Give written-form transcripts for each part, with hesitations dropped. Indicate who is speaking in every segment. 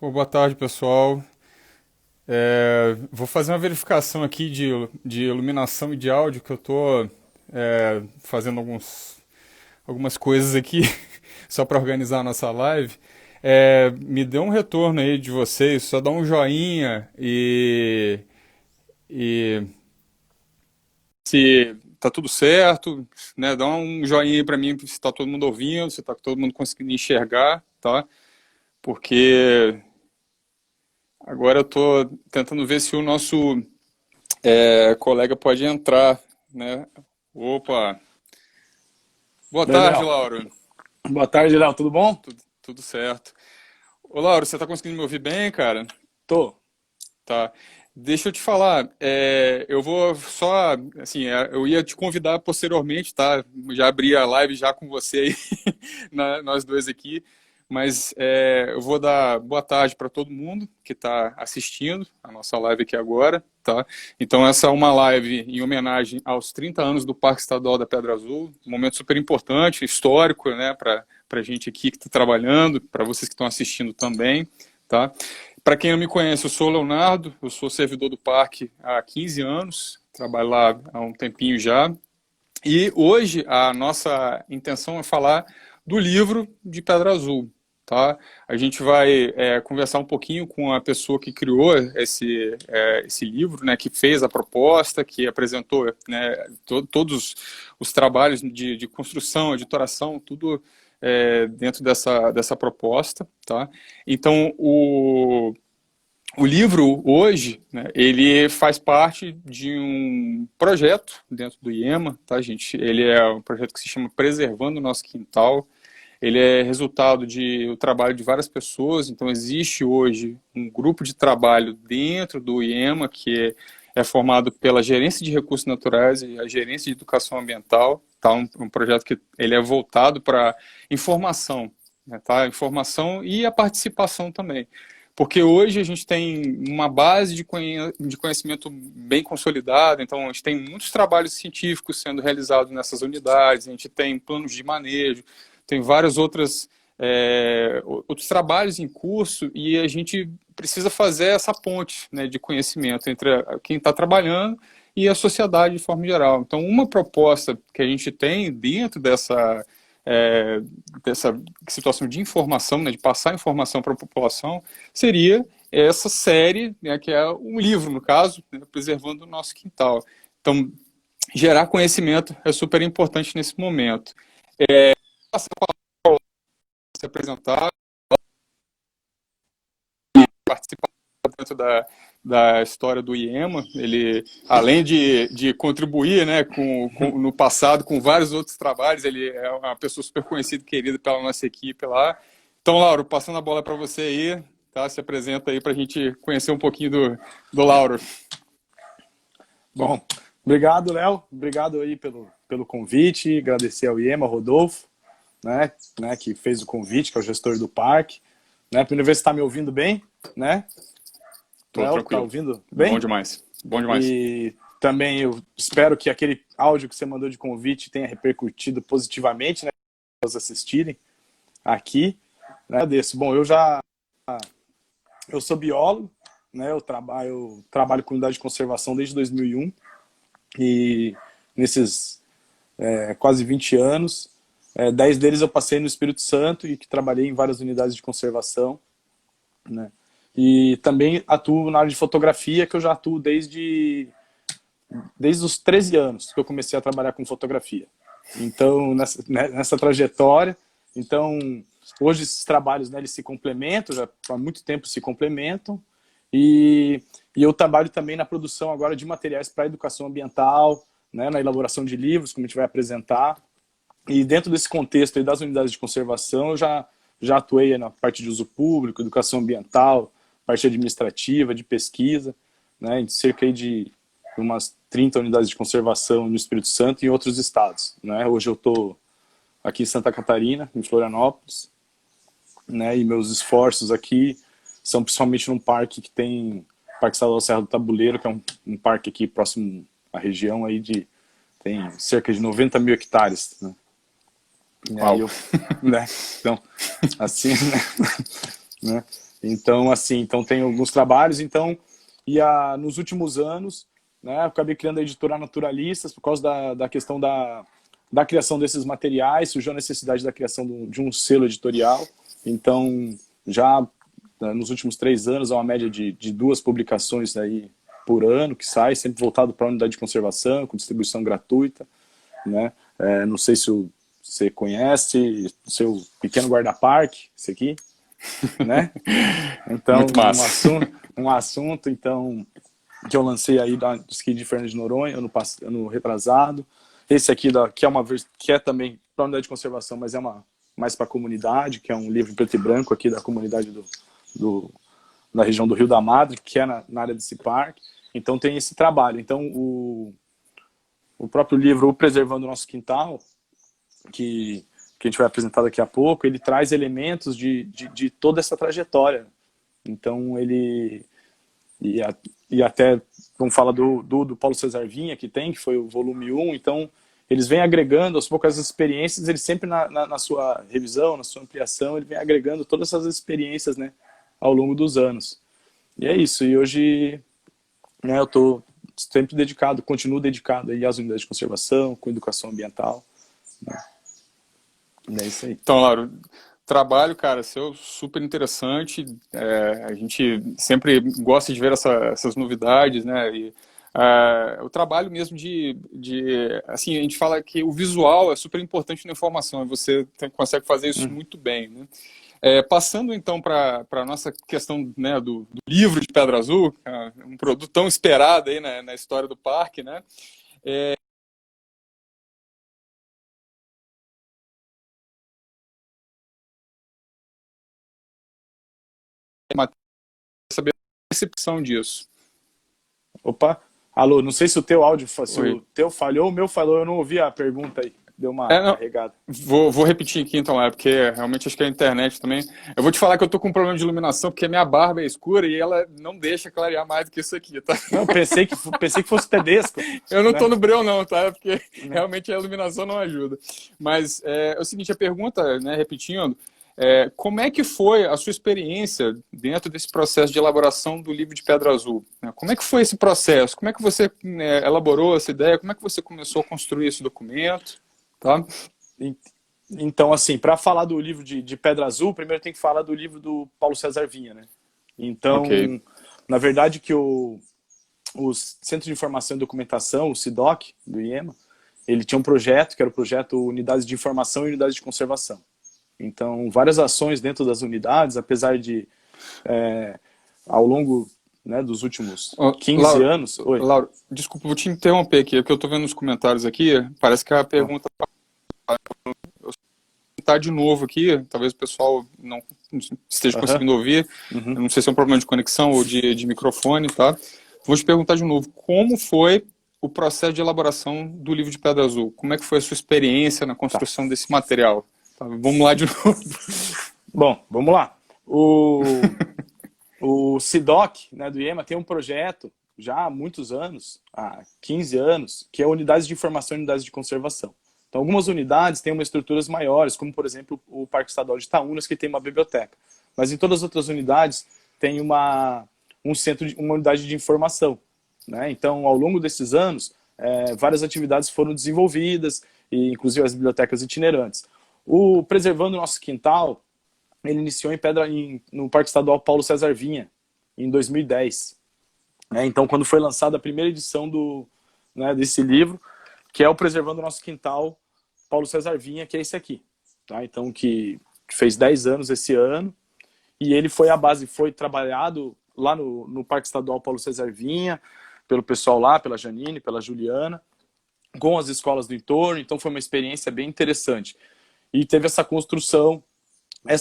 Speaker 1: Pô, boa tarde, pessoal. Vou fazer uma verificação aqui de iluminação e de áudio, que eu tô fazendo algumas coisas aqui só para organizar a nossa live. Me dê um retorno aí de vocês, só dá um joinha e se tá tudo certo, né? Dá um joinha aí para mim se tá todo mundo ouvindo, se tá todo mundo conseguindo enxergar, tá? Porque agora eu tô tentando ver se o nosso colega pode entrar, né? Opa! Boa
Speaker 2: Daí,
Speaker 1: tarde,
Speaker 2: Léo.
Speaker 1: Lauro.
Speaker 2: Boa tarde, Léo. Tudo bom?
Speaker 1: Tudo certo. Ô, Lauro, você tá conseguindo me ouvir bem, cara?
Speaker 2: Tô.
Speaker 1: Tá. Deixa eu te falar, eu vou só, assim, eu ia te convidar posteriormente, tá? Já abri a live já com você aí, nós dois aqui, mas eu vou dar boa tarde para todo mundo que está assistindo a nossa live aqui agora, tá? Então essa é uma live em homenagem aos 30 anos do Parque Estadual da Pedra Azul, um momento super importante, histórico, né, para a gente aqui que está trabalhando, para vocês que estão assistindo também, tá? Para quem não me conhece, eu sou o Leonardo, eu sou servidor do parque há 15 anos, trabalho lá há um tempinho já. E hoje a nossa intenção é falar do livro de Pedra Azul. Tá? A gente vai conversar um pouquinho com a pessoa que criou esse livro, né, que fez a proposta, que apresentou, né, todos os trabalhos de construção, editoração, tudo dentro dessa proposta. Tá? Então, o livro hoje, né, ele faz parte de um projeto dentro do IEMA, tá, gente? Ele é um projeto que se chama Preservando o Nosso Quintal. Ele é resultado do trabalho de várias pessoas, então existe hoje um grupo de trabalho dentro do IEMA que é formado pela Gerência de Recursos Naturais e a Gerência de Educação Ambiental, tá? Um projeto que ele é voltado para informação, né, tá? Informação e a participação também. Porque hoje a gente tem uma base de conhecimento bem consolidada, então a gente tem muitos trabalhos científicos sendo realizados nessas unidades, a gente tem planos de manejo, tem vários outros trabalhos em curso e a gente precisa fazer essa ponte, né, de conhecimento entre quem está trabalhando e a sociedade de forma geral. Então, uma proposta que a gente tem dentro dessa situação de informação, né, de passar informação para a população, seria essa série, né, que é um livro, no caso, né, Preservando o Nosso Quintal. Então, gerar conhecimento é super importante nesse momento. Se apresentar, participar dentro da história do IEMA, ele, além de contribuir, né, no passado com vários outros trabalhos, ele é uma pessoa super conhecida e querida pela nossa equipe lá. Então, Lauro, passando a bola para você aí, tá? Se apresenta aí para a gente conhecer um pouquinho do Lauro.
Speaker 2: Bom, obrigado, Léo. Obrigado aí pelo convite. Agradecer ao IEMA, Rodolfo, né, que fez o convite, que é o gestor do parque. Né, primeira vez que está me ouvindo bem, né?
Speaker 1: Tô
Speaker 2: Léo, tá
Speaker 1: tranquilo.
Speaker 2: ouvindo
Speaker 1: Bom
Speaker 2: bem?
Speaker 1: demais. Bom demais.
Speaker 2: E também eu espero que aquele áudio que você mandou de convite tenha repercutido positivamente, né, para os assistirem aqui. Né? Agradeço. Bom, eu sou biólogo, né? Eu trabalho com unidade de conservação desde 2001 e nesses quase 20 anos, 10 deles eu passei no Espírito Santo e que trabalhei em várias unidades de conservação, né? E também atuo na área de fotografia, que eu já atuo desde os 13 anos que eu comecei a trabalhar com fotografia. Então, nessa trajetória, então, hoje esses trabalhos, né, eles se complementam, já há muito tempo se complementam, e eu trabalho também na produção agora de materiais para educação ambiental, né, na elaboração de livros, como a gente vai apresentar, e dentro desse contexto aí das unidades de conservação, eu já atuei na parte de uso público, educação ambiental, parte administrativa, de pesquisa, né, em cerca aí de umas 30 unidades de conservação no Espírito Santo e em outros estados. Né? Hoje eu estou aqui em Santa Catarina, em Florianópolis, né, e meus esforços aqui são principalmente num parque que tem, Parque Estadual Serra do Tabuleiro, que é um parque aqui próximo à região, aí tem cerca de 90 mil hectares. Né? E aí
Speaker 1: Uau.
Speaker 2: eu, né, então, assim, né? Então, assim, então tem alguns trabalhos, então, nos últimos anos, né, eu acabei criando a editora Naturalistas por causa da questão da criação desses materiais, surgiu a necessidade da criação de um selo editorial, então, já nos últimos 3 anos, há uma média de 2 publicações aí por ano que sai, sempre voltado para a unidade de conservação, com distribuição gratuita, né? Não sei se você conhece, o seu pequeno guarda-parque, esse aqui, né? Então,
Speaker 1: Muito massa.
Speaker 2: um assunto então, que eu lancei aí do esqui de Fernando de Noronha, ano retrasado. Esse aqui, que é também para a unidade de conservação, mas é mais para a comunidade, que é um livro em preto e branco aqui da comunidade da região do Rio da Madre, que é na área desse parque. Então tem esse trabalho. Então o próprio livro, O Preservando o Nosso Quintal, que a gente vai apresentar daqui a pouco, ele traz elementos de toda essa trajetória. Então ele... E até, vamos falar do Paulo César Vinha, que foi o volume 1, então eles vêm agregando aos poucos as experiências, ele sempre na sua revisão, na sua ampliação, ele vem agregando todas essas experiências, né, ao longo dos anos. E é isso, e hoje, né, eu estou sempre continuo dedicado aí às unidades de conservação, com educação ambiental, né? É isso aí.
Speaker 1: Então, Lauro, trabalho, cara, seu super interessante. A gente sempre gosta de ver essas novidades, né? E, o trabalho mesmo assim, a gente fala que o visual é super importante na informação, e você consegue fazer isso muito bem, né? Passando então para a nossa questão, né, do livro de Pedra Azul, um produto tão esperado aí na história do parque, né? Saber a percepção disso.
Speaker 2: Opa, alô, não sei se o teu áudio, se
Speaker 1: Oi.
Speaker 2: o teu falhou, o meu falou, eu não ouvi a pergunta aí, deu uma
Speaker 1: Não,
Speaker 2: carregada.
Speaker 1: vou repetir aqui então, porque realmente acho que é a internet também. Eu vou te falar que eu tô com um problema de iluminação, porque a minha barba é escura e ela não deixa clarear mais do que isso aqui, tá?
Speaker 2: Não, pensei que fosse Tedesco.
Speaker 1: Eu não
Speaker 2: né?
Speaker 1: tô no breu não, tá? Porque realmente a iluminação não ajuda. Mas é o seguinte, a pergunta, né, repetindo, como é que foi a sua experiência dentro desse processo de elaboração do livro de Pedra Azul? Como é que foi esse processo? Como é que você elaborou essa ideia? Como é que você começou a construir esse documento? Tá?
Speaker 2: Então, assim, para falar do livro de Pedra Azul, primeiro tem que falar do livro do Paulo César Vinha, né? Então,
Speaker 1: Okay.
Speaker 2: na verdade que o Centro de Informação e Documentação, o CIDOC, do IEMA, ele tinha um projeto, que era o projeto Unidades de Informação e Unidades de Conservação. Então, várias ações dentro das unidades, apesar de, ao longo, né, dos últimos 15
Speaker 1: Lauro,
Speaker 2: anos... Oi.
Speaker 1: Lauro, desculpa, vou te interromper aqui, porque eu estou vendo nos comentários aqui, parece que a pergunta está de novo aqui, talvez o pessoal não esteja conseguindo ouvir, eu não sei se é um problema de conexão ou de microfone, tá? Vou te perguntar de novo, como foi o processo de elaboração do livro de Pedra Azul? Como é que foi a sua experiência na construção desse material? Tá, vamos lá de novo.
Speaker 2: Bom, vamos lá. O CIDOC, né, do IEMA, tem um projeto já há muitos anos, há 15 anos, que é Unidades de Informação e Unidades de Conservação. Então, algumas unidades têm estruturas maiores, como, por exemplo, o Parque Estadual de Itaúnas, que tem uma biblioteca. Mas em todas as outras unidades tem uma unidade de informação, né? Então, ao longo desses anos, várias atividades foram desenvolvidas, e inclusive as bibliotecas itinerantes. O Preservando o Nosso Quintal, ele iniciou no Parque Estadual Paulo César Vinha, em 2010. Então, quando foi lançada a primeira edição desse livro, que é o Preservando o Nosso Quintal, Paulo César Vinha, que é esse aqui. Tá? Então, que fez 10 anos esse ano, e ele foi trabalhado lá no Parque Estadual Paulo César Vinha, pelo pessoal lá, pela Janine, pela Juliana, com as escolas do entorno, então foi uma experiência bem interessante. E teve essa construção,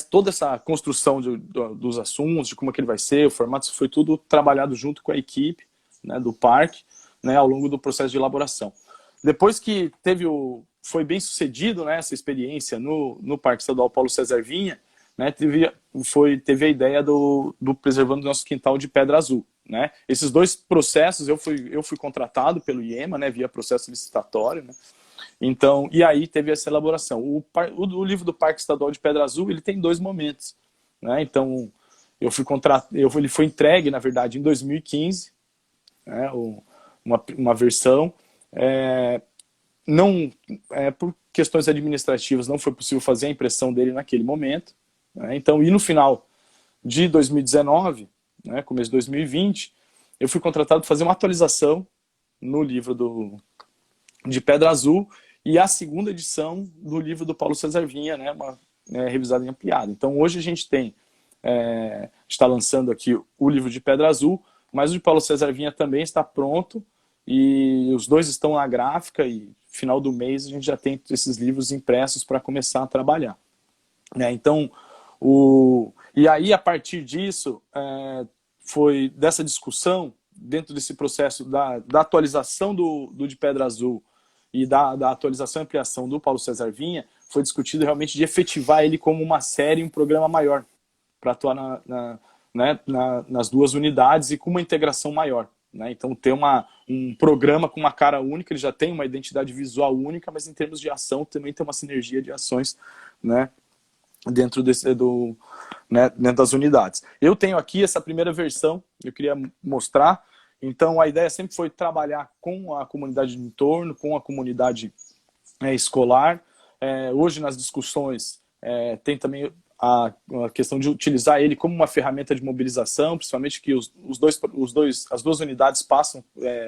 Speaker 2: toda essa construção dos assuntos, de como é que ele vai ser, o formato, foi tudo trabalhado junto com a equipe, né, do parque, né, ao longo do processo de elaboração. Depois que foi bem sucedido, né, essa experiência no Parque Estadual Paulo César Vinha, né, teve a ideia do Preservando o Nosso Quintal de Pedra Azul. Né? Esses dois processos, eu fui contratado pelo IEMA, né, via processo licitatório, né? Então, e aí teve essa elaboração. O livro do Parque Estadual de Pedra Azul, ele tem 2 momentos. Né? Então, ele foi entregue, na verdade, em 2015, né, uma versão. Não, por questões administrativas, não foi possível fazer a impressão dele naquele momento. Né, então, e no final de 2019, né, começo de 2020, eu fui contratado para fazer uma atualização no livro de Pedra Azul e a segunda edição do livro do Paulo César Vinha, né, revisada e ampliada. Então, hoje a gente está lançando aqui o livro de Pedra Azul, mas o de Paulo César Vinha também está pronto e os dois estão na gráfica e final do mês a gente já tem esses livros impressos para começar a trabalhar. Né? Então, e aí a partir disso, foi dessa discussão, dentro desse processo da atualização do de Pedra Azul e da atualização e ampliação do Paulo César Vinha, foi discutido realmente de efetivar ele como uma série, um programa maior, para atuar nas duas unidades e com uma integração maior. Né? Então, ter um programa com uma cara única, ele já tem uma identidade visual única, mas em termos de ação também tem uma sinergia de ações, né, dentro dentro das unidades. Eu tenho aqui essa primeira versão, eu queria mostrar. Então, a ideia sempre foi trabalhar com a comunidade do entorno, com a comunidade escolar. Hoje, nas discussões, tem também a questão de utilizar ele como uma ferramenta de mobilização, principalmente que as duas unidades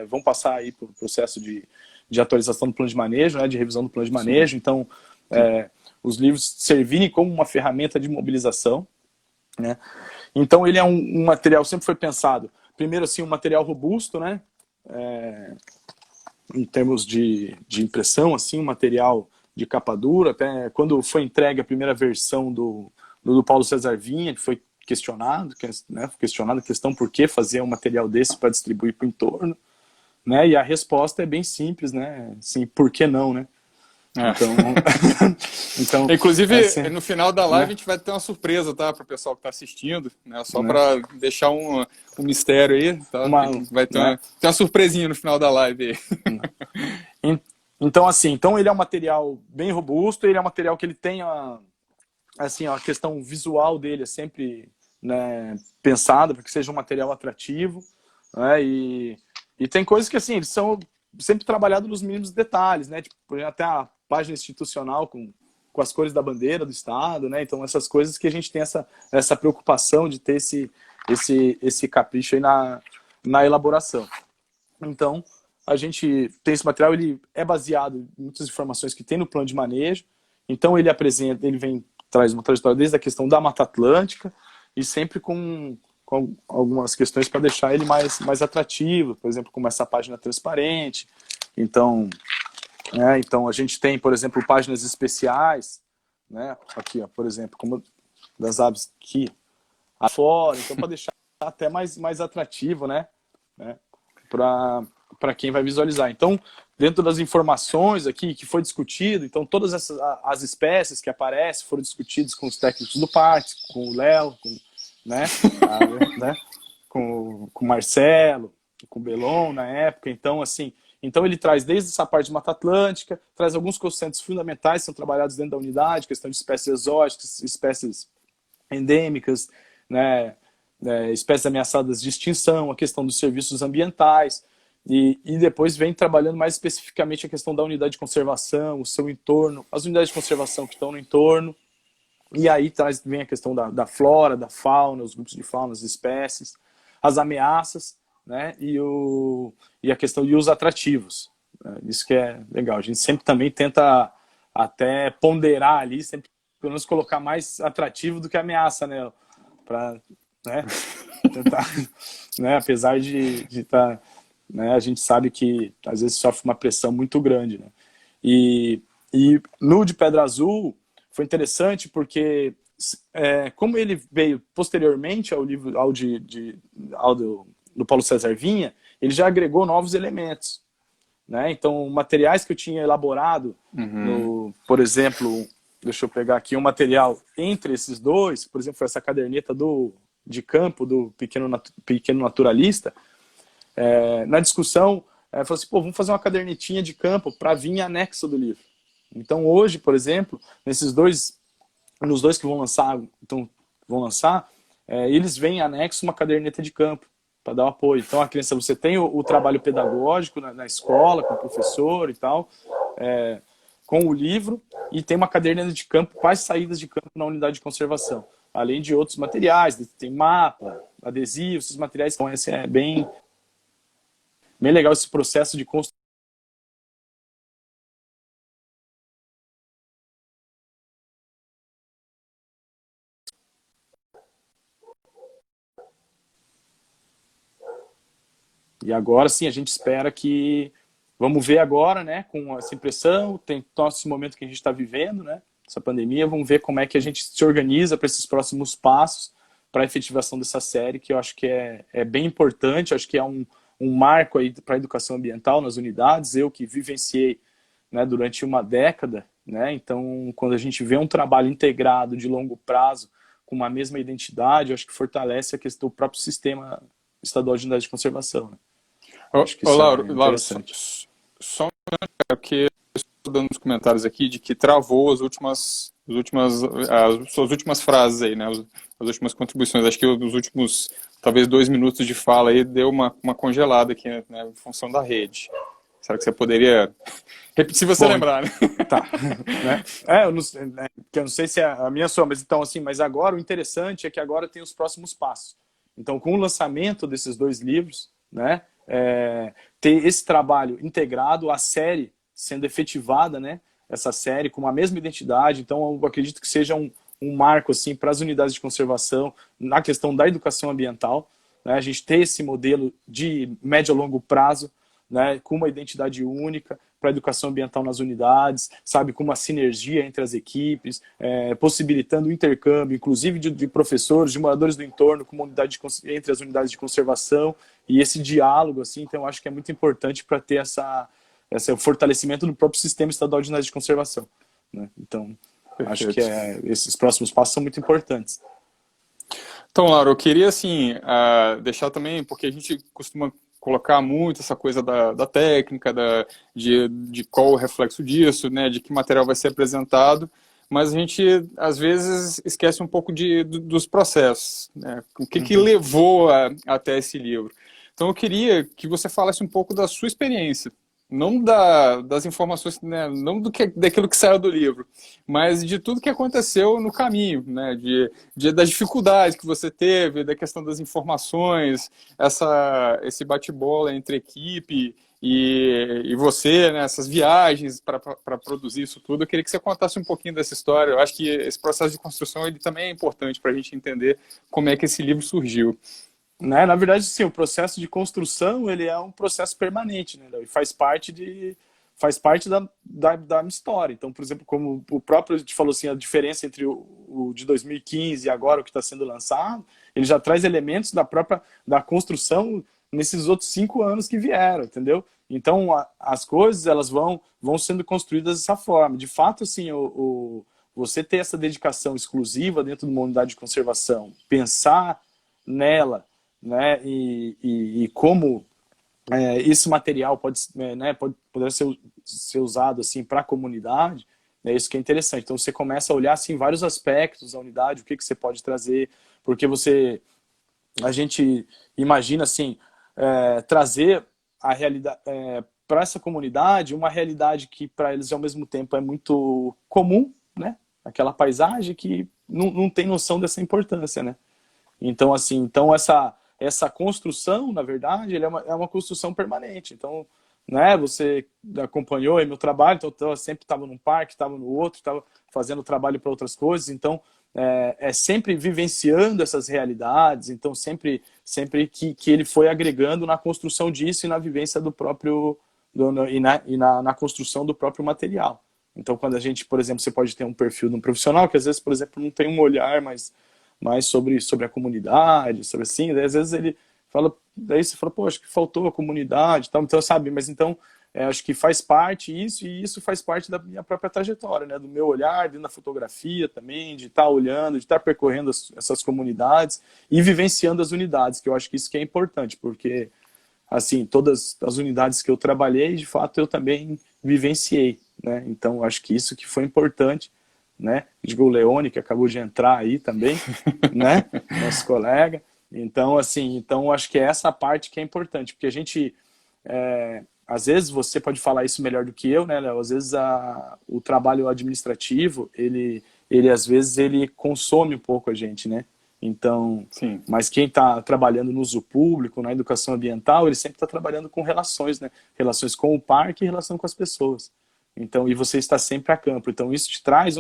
Speaker 2: vão passar aí por processo de atualização do plano de manejo, né, de revisão do plano de manejo. Então, os livros servirem como uma ferramenta de mobilização. Né? Então, ele é um material, sempre foi pensado, primeiro, assim, um material robusto, né? Em termos de impressão, assim, um material de capa dura. Até quando foi entregue a primeira versão do Paulo César Vinha, foi questionado, né? Questionado a questão por que fazer um material desse para distribuir para o entorno. Né? E a resposta é bem simples, né? Assim, por que não, né?
Speaker 1: Então, inclusive, no final da live, né, a gente vai ter uma surpresa, tá, para o pessoal que está assistindo, né, só para deixar um mistério aí, tá? Vai ter uma surpresinha no final da live aí.
Speaker 2: Então, assim, ele é um material bem robusto, ele é um material que ele tem a questão visual dele é sempre, né, pensada para que seja um material atrativo, né, e tem coisas que, assim, eles são sempre trabalhados nos mínimos detalhes, né, tipo, até a página institucional com as cores da bandeira do Estado, né? Então, essas coisas que a gente tem essa preocupação de ter esse capricho aí na elaboração. Então, a gente tem esse material, ele é baseado em muitas informações que tem no plano de manejo. Então, ele traz uma trajetória desde a questão da Mata Atlântica e sempre com algumas questões para deixar ele mais atrativo, por exemplo, como essa página transparente. Então, a gente tem, por exemplo, páginas especiais, né? Aqui, ó, por exemplo, como das aves aqui afora, então para deixar até mais atrativo, né? Para quem vai visualizar. Então, dentro das informações aqui que foi discutido, então todas as espécies que aparecem foram discutidas com os técnicos do parque, com o Léo, né? com o Marcelo, com o Belon na época. Então, assim, ele traz desde essa parte de Mata Atlântica, traz alguns conceitos fundamentais que são trabalhados dentro da unidade, questão de espécies exóticas, espécies endêmicas, né, espécies ameaçadas de extinção, a questão dos serviços ambientais, e depois vem trabalhando mais especificamente a questão da unidade de conservação, o seu entorno, as unidades de conservação que estão no entorno, e aí vem a questão da flora, da fauna, os grupos de fauna, as espécies, as ameaças, né, e a questão de os atrativos. Isso que é legal. A gente sempre também tenta até ponderar ali, sempre pelo menos colocar mais atrativo do que ameaça, né? Para, né, tentar, né, apesar de estar, né, a gente sabe que às vezes sofre uma pressão muito grande, né? E no de Pedra Azul foi interessante porque como ele veio posteriormente ao livro do Paulo César Vinha, ele já agregou novos elementos, né? Então, materiais que eu tinha elaborado, por exemplo, deixa eu pegar aqui um material entre esses dois, por exemplo, foi essa caderneta de campo do pequeno naturalista. Na discussão, falou assim, vamos fazer uma cadernetinha de campo para vir anexo do livro. Então, hoje, por exemplo, nos dois que vão lançar, eles vêm em anexo uma caderneta de campo para dar o apoio. Então a criança, você tem o trabalho pedagógico na escola, com o professor e tal, com o livro, e tem uma caderneta de campo com as saídas de campo na unidade de conservação. Além de outros materiais, tem mapa, adesivos, esses materiais. Então esse é bem legal esse processo de construção. E agora sim, a gente espera que... Vamos ver agora, né, com essa impressão, tem todo esse momento que a gente está vivendo, né, essa pandemia, vamos ver como é que a gente se organiza para esses próximos passos, para a efetivação dessa série, que eu acho que é bem importante, acho que é um marco aí para a educação ambiental nas unidades, eu que vivenciei, né, durante uma década, né, então quando a gente vê um trabalho integrado de longo prazo, com uma mesma identidade, eu acho que fortalece a questão do próprio sistema estadual de unidade de conservação, né.
Speaker 1: Acho que Lauro, só porque estou dando os comentários aqui de que travou as suas últimas frases aí, né? As últimas contribuições. Acho que os últimos, talvez 2 minutos de fala aí deu uma congelada aqui, né, em função da rede. Será que você poderia repetir se você lembrar, né?
Speaker 2: Tá. Né? Eu não sei se é a minha sua, mas então assim, mas agora o interessante é que agora tem os próximos passos. Então, com o lançamento desses 2 livros, né, ter esse trabalho integrado, a série sendo efetivada, né, essa série com a mesma identidade, então eu acredito que seja um marco assim, para as unidades de conservação na questão da educação ambiental, né, a gente ter esse modelo de médio a longo prazo, né, com uma identidade única para a educação ambiental nas unidades, sabe, com uma sinergia entre as equipes, possibilitando o intercâmbio, inclusive de professores, de moradores do entorno, com uma unidade entre as unidades de conservação, e esse diálogo, assim, então eu acho que é muito importante para ter esse fortalecimento do próprio sistema estadual de unidades de conservação, né? Então, acho que esses próximos passos são muito importantes.
Speaker 1: Então, Laura, eu queria, assim, deixar também, porque a gente costuma colocar muito essa coisa da técnica, de qual o reflexo disso, né, de que material vai ser apresentado, mas a gente, às vezes, esquece um pouco dos processos, né, o que levou até esse livro. Então, eu queria que você falasse um pouco da sua experiência, não das informações, né, não daquilo que saiu do livro, mas de tudo que aconteceu no caminho, né, das dificuldades que você teve, da questão das informações, esse bate-bola entre equipe e você, né, essas viagens para produzir isso tudo. Eu queria que você contasse um pouquinho dessa história. Eu acho que esse processo de construção ele também é importante para a gente entender como é que esse livro surgiu.
Speaker 2: Né? Na verdade, sim, o processo de construção ele é um processo permanente, né? E faz parte da minha história. Então, por exemplo, como o próprio te falou assim, a diferença entre o de 2015 e agora o que está sendo lançado, ele já traz elementos da construção nesses outros 5 anos que vieram, entendeu? Então, as coisas elas vão sendo construídas dessa forma. De fato, assim, você ter essa dedicação exclusiva dentro de uma unidade de conservação, pensar nela, né, e como esse material poder ser usado assim, para a comunidade, é isso que é interessante. Então você começa a olhar assim, vários aspectos da unidade, o que você pode trazer, porque a gente imagina assim, trazer a realidade para essa comunidade, uma realidade que para eles ao mesmo tempo é muito comum, né? Aquela paisagem que não tem noção dessa importância, né? Então, assim, essa construção, na verdade, ele é uma construção permanente. Então, né, você acompanhou aí meu trabalho, então eu sempre estava num parque, estava no outro, estava fazendo trabalho para outras coisas, então sempre vivenciando essas realidades, então sempre que ele foi agregando na construção disso e na vivência do próprio, na construção do próprio material. Então, quando a gente, por exemplo, você pode ter um perfil de um profissional que às vezes, por exemplo, não tem um olhar mais sobre a comunidade, sobre assim, daí às vezes ele fala, daí você fala, pô, acho que faltou a comunidade, tal, então, sabe, mas então, acho que faz parte isso, e isso faz parte da minha própria trajetória, né, do meu olhar, dentro da fotografia também, de estar olhando, de estar percorrendo essas comunidades e vivenciando as unidades, que eu acho que isso que é importante, porque, assim, todas as unidades que eu trabalhei, de fato, eu também vivenciei, né, então acho que isso que foi importante, né? Digo o Leone, que acabou de entrar aí também, né? Nosso colega. Então, assim, então acho que é essa parte que é importante, porque a gente, às vezes você pode falar isso melhor do que eu, né, Léo? Às vezes o trabalho administrativo, ele às vezes ele consome um pouco a gente, né? Então,
Speaker 1: Sim.
Speaker 2: mas quem está trabalhando no uso público, na educação ambiental, ele sempre está trabalhando com relações, né? Relações com o parque e relação com as pessoas. Então, e você está sempre a campo. Então, isso te traz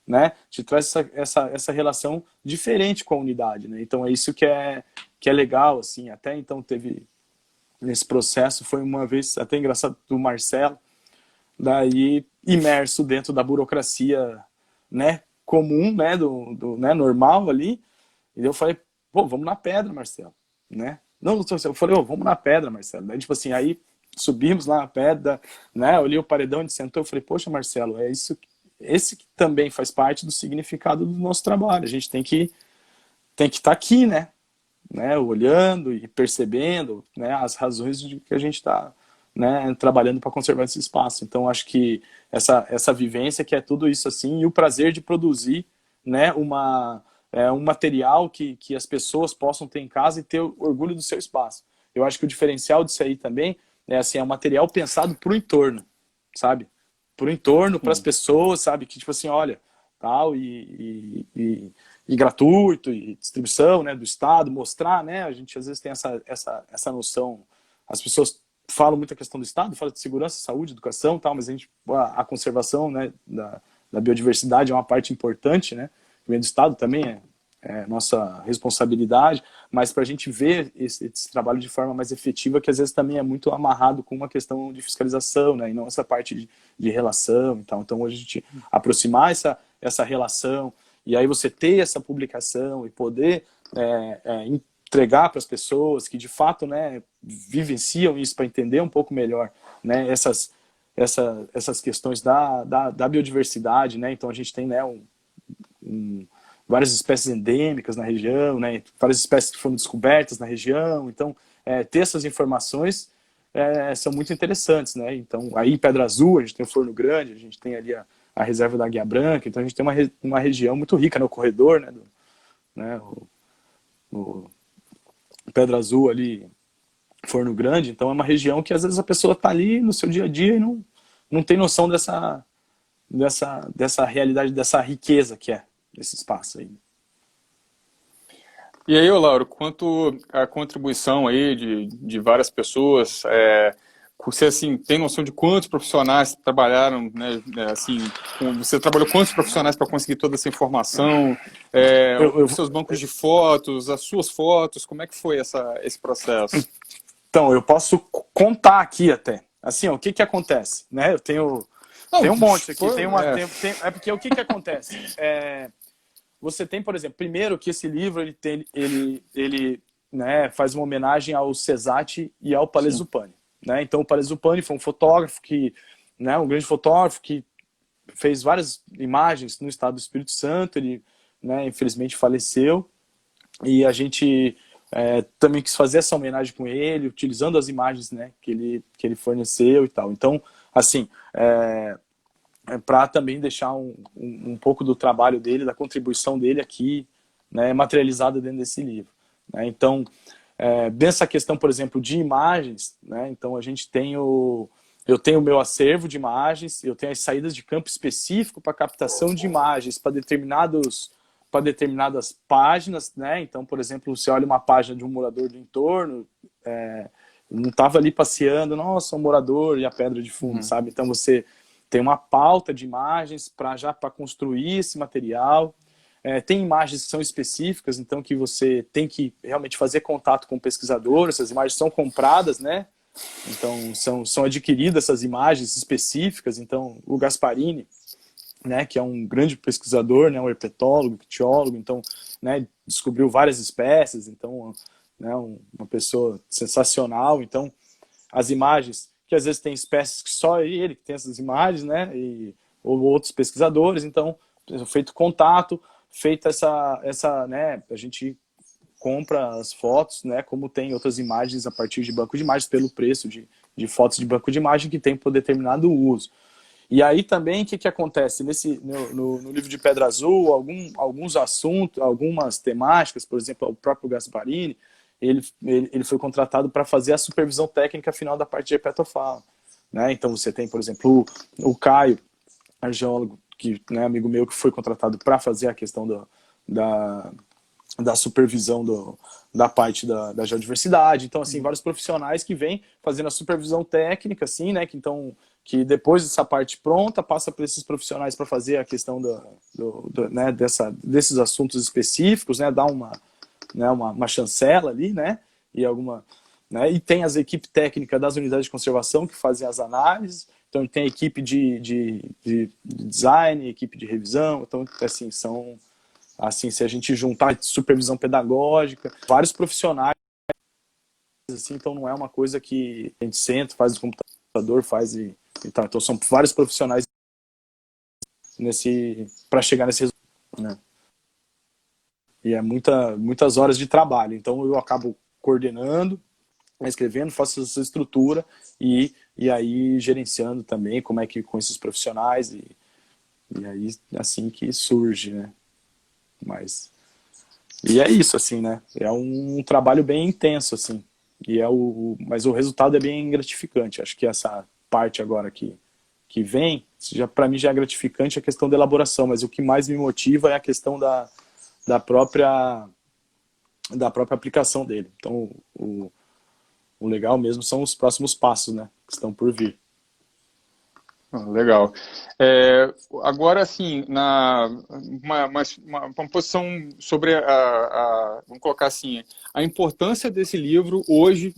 Speaker 2: né? Te traz essa relação diferente com a unidade, né? Então, é isso que é legal, assim. Até então teve nesse processo, foi uma vez até engraçado do Marcelo, daí imerso dentro da burocracia, né? Comum, né? Né? Normal ali. E eu falei, pô, vamos na pedra, Marcelo, né? Não, eu falei, vamos na pedra, Marcelo. Daí, tipo assim, aí subimos lá na pedra, né? Olhei o paredão, ele sentou, eu falei, poxa, Marcelo, é isso, esse que também faz parte do significado do nosso trabalho. A gente tem que estar aqui, né? Olhando e percebendo, né? As razões de que a gente está, né? Trabalhando para conservar esse espaço. Então, acho que essa vivência que é tudo isso assim e o prazer de produzir, né? Um material que as pessoas possam ter em casa e ter orgulho do seu espaço. Eu acho que o diferencial disso aí também é um material pensado para o entorno, sabe? Para o entorno, para as pessoas, sabe? Que tipo assim, olha, tal, e gratuito, e distribuição, né, do Estado, mostrar, né? A gente às vezes tem essa noção, as pessoas falam muito a questão do Estado, falam de segurança, saúde, educação, tal, mas a conservação, né, da biodiversidade é uma parte importante, né? Vem do Estado também é nossa responsabilidade, mas para a gente ver esse trabalho de forma mais efetiva, que às vezes também é muito amarrado com uma questão de fiscalização, né, e não essa parte de relação e tal. Então, hoje a gente aproximar essa relação, e aí você ter essa publicação e poder entregar para as pessoas que de fato, né, vivenciam isso para entender um pouco melhor, né, essas questões da biodiversidade, né. Então a gente tem, né, várias espécies endêmicas na região, né, várias espécies que foram descobertas na região. Então, ter essas informações são muito interessantes, né. Então, aí em Pedra Azul, a gente tem o Forno Grande, a gente tem ali a reserva da Águia Branca, então a gente tem uma região muito rica, no corredor, né, o Pedra Azul ali, Forno Grande. Então, é uma região que às vezes a pessoa está ali no seu dia a dia e não tem noção dessa realidade, dessa riqueza que é esse espaço aí.
Speaker 1: E aí, Lauro, quanto à contribuição aí de várias pessoas, você assim, tem noção de quantos profissionais trabalharam, né, assim, você trabalhou quantos profissionais para conseguir toda essa informação, os seus bancos de fotos, as suas fotos, como é que foi esse processo?
Speaker 2: Então, eu posso contar aqui até. Assim, o que acontece, né? Eu tenho um monte aqui, é porque o que acontece? Você tem, por exemplo, primeiro que esse livro ele né, faz uma homenagem ao Cesati e ao Palesupani, né? Então o Palesupani foi um fotógrafo né, um grande fotógrafo que fez várias imagens no estado do Espírito Santo. Ele, né, infelizmente faleceu, e a gente também quis fazer essa homenagem com ele, utilizando as imagens, né, que ele forneceu e tal. Então, assim, para também deixar um pouco do trabalho dele, da contribuição dele aqui, né, materializada dentro desse livro, né? Então, dessa questão, por exemplo, de imagens, né, então a gente tem eu tenho o meu acervo de imagens, eu tenho as saídas de campo específico para captação de imagens para determinadas páginas, né? Então, por exemplo, você olha uma página de um morador do entorno, não estava ali passeando, nossa, um morador e a pedra de fundo, sabe? Então você tem uma pauta de imagens para construir esse material. Tem imagens que são específicas, então que você tem que realmente fazer contato com o pesquisador. Essas imagens são compradas, né? Então são adquiridas essas imagens específicas. Então o Gasparini, né, que é um grande pesquisador, né, um herpetólogo, ictiólogo, então, né, descobriu várias espécies, então, né, uma pessoa sensacional. Então, as imagens, que às vezes tem espécies que só ele que tem essas imagens, né, ou outros pesquisadores. Então, feito contato, feita né, a gente compra as fotos, né, como tem outras imagens a partir de banco de imagens, pelo preço de fotos de banco de imagem que tem por determinado uso. E aí também, o que acontece? No livro de Pedra Azul, alguns assuntos, algumas temáticas, por exemplo, o próprio Gasparini, ele foi contratado para fazer a supervisão técnica final da parte de herpetofala, né? Então você tem, por exemplo, o Caio, arqueólogo, que, né, amigo meu, que foi contratado para fazer a questão da supervisão da parte da geodiversidade. Então, assim, vários profissionais que vêm fazendo a supervisão técnica, assim, né, que depois dessa parte pronta, passa para esses profissionais para fazer a questão né, desses assuntos específicos, né, dar uma chancela ali, né, e tem as equipes técnicas das unidades de conservação que fazem as análises. Então, tem a equipe de design, equipe de revisão. Então, assim, se a gente juntar supervisão pedagógica, vários profissionais, assim, então não é uma coisa que a gente senta, faz no computador, faz e tal. Então, são vários profissionais para chegar nesse resultado, né? E é muitas horas de trabalho. Então, eu acabo coordenando, escrevendo, faço essa estrutura e aí gerenciando também como é que com esses profissionais e aí assim que surge, né? E é isso, assim, né? É um trabalho bem intenso, assim. Mas o resultado é bem gratificante. Acho que essa parte agora que vem, para mim já é gratificante a questão da elaboração, mas o que mais me motiva é a questão da própria aplicação dele. Então, o legal mesmo são os próximos passos, né, que estão por vir.
Speaker 1: Legal. Agora, assim, uma posição sobre vamos colocar assim, a importância desse livro hoje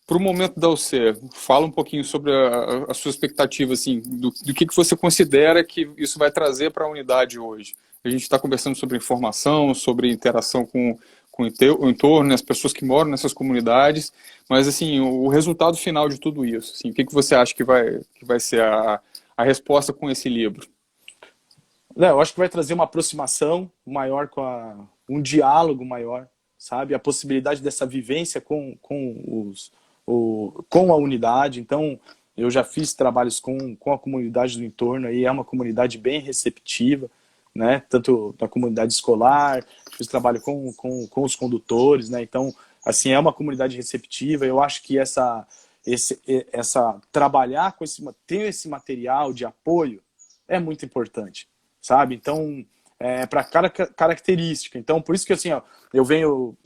Speaker 1: para o momento da UC. Fala um pouquinho sobre a sua expectativa, assim, do que você considera que isso vai trazer para a unidade hoje. A gente está conversando sobre informação, sobre interação com o entorno, as pessoas que moram nessas comunidades, mas, assim, o resultado final de tudo isso, assim, o que você acha que vai ser a resposta com esse livro?
Speaker 2: Eu acho que vai trazer uma aproximação maior um diálogo maior, sabe? A possibilidade dessa vivência com a unidade. Então, eu já fiz trabalhos com a comunidade do entorno, e é uma comunidade bem receptiva, né? Tanto na comunidade escolar, fiz trabalho com os condutores, né? Então, assim, é uma comunidade receptiva. Eu acho que trabalhar ter esse material de apoio é muito importante, sabe? Então, para cada característica. Então, por isso que, assim, ó, eu venho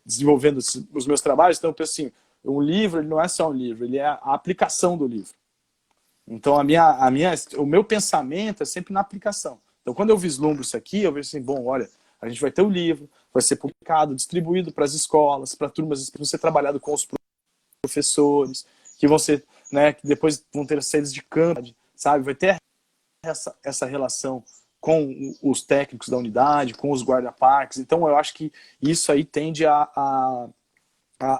Speaker 2: desenvolvendo os meus trabalhos. Então, eu penso assim, um livro, ele não é só um livro, ele é a aplicação do livro. Então, o meu pensamento é sempre na aplicação. Então, quando eu vislumbro isso aqui, eu vejo assim, bom, olha, a gente vai ter o livro, vai ser publicado, distribuído para as escolas, para turmas, para ser trabalhado com os professores, que vão ser, né, que depois vão ter as séries de campo, sabe? Vai ter essa relação com os técnicos da unidade, com os guarda-parques. Então, eu acho que isso aí tende a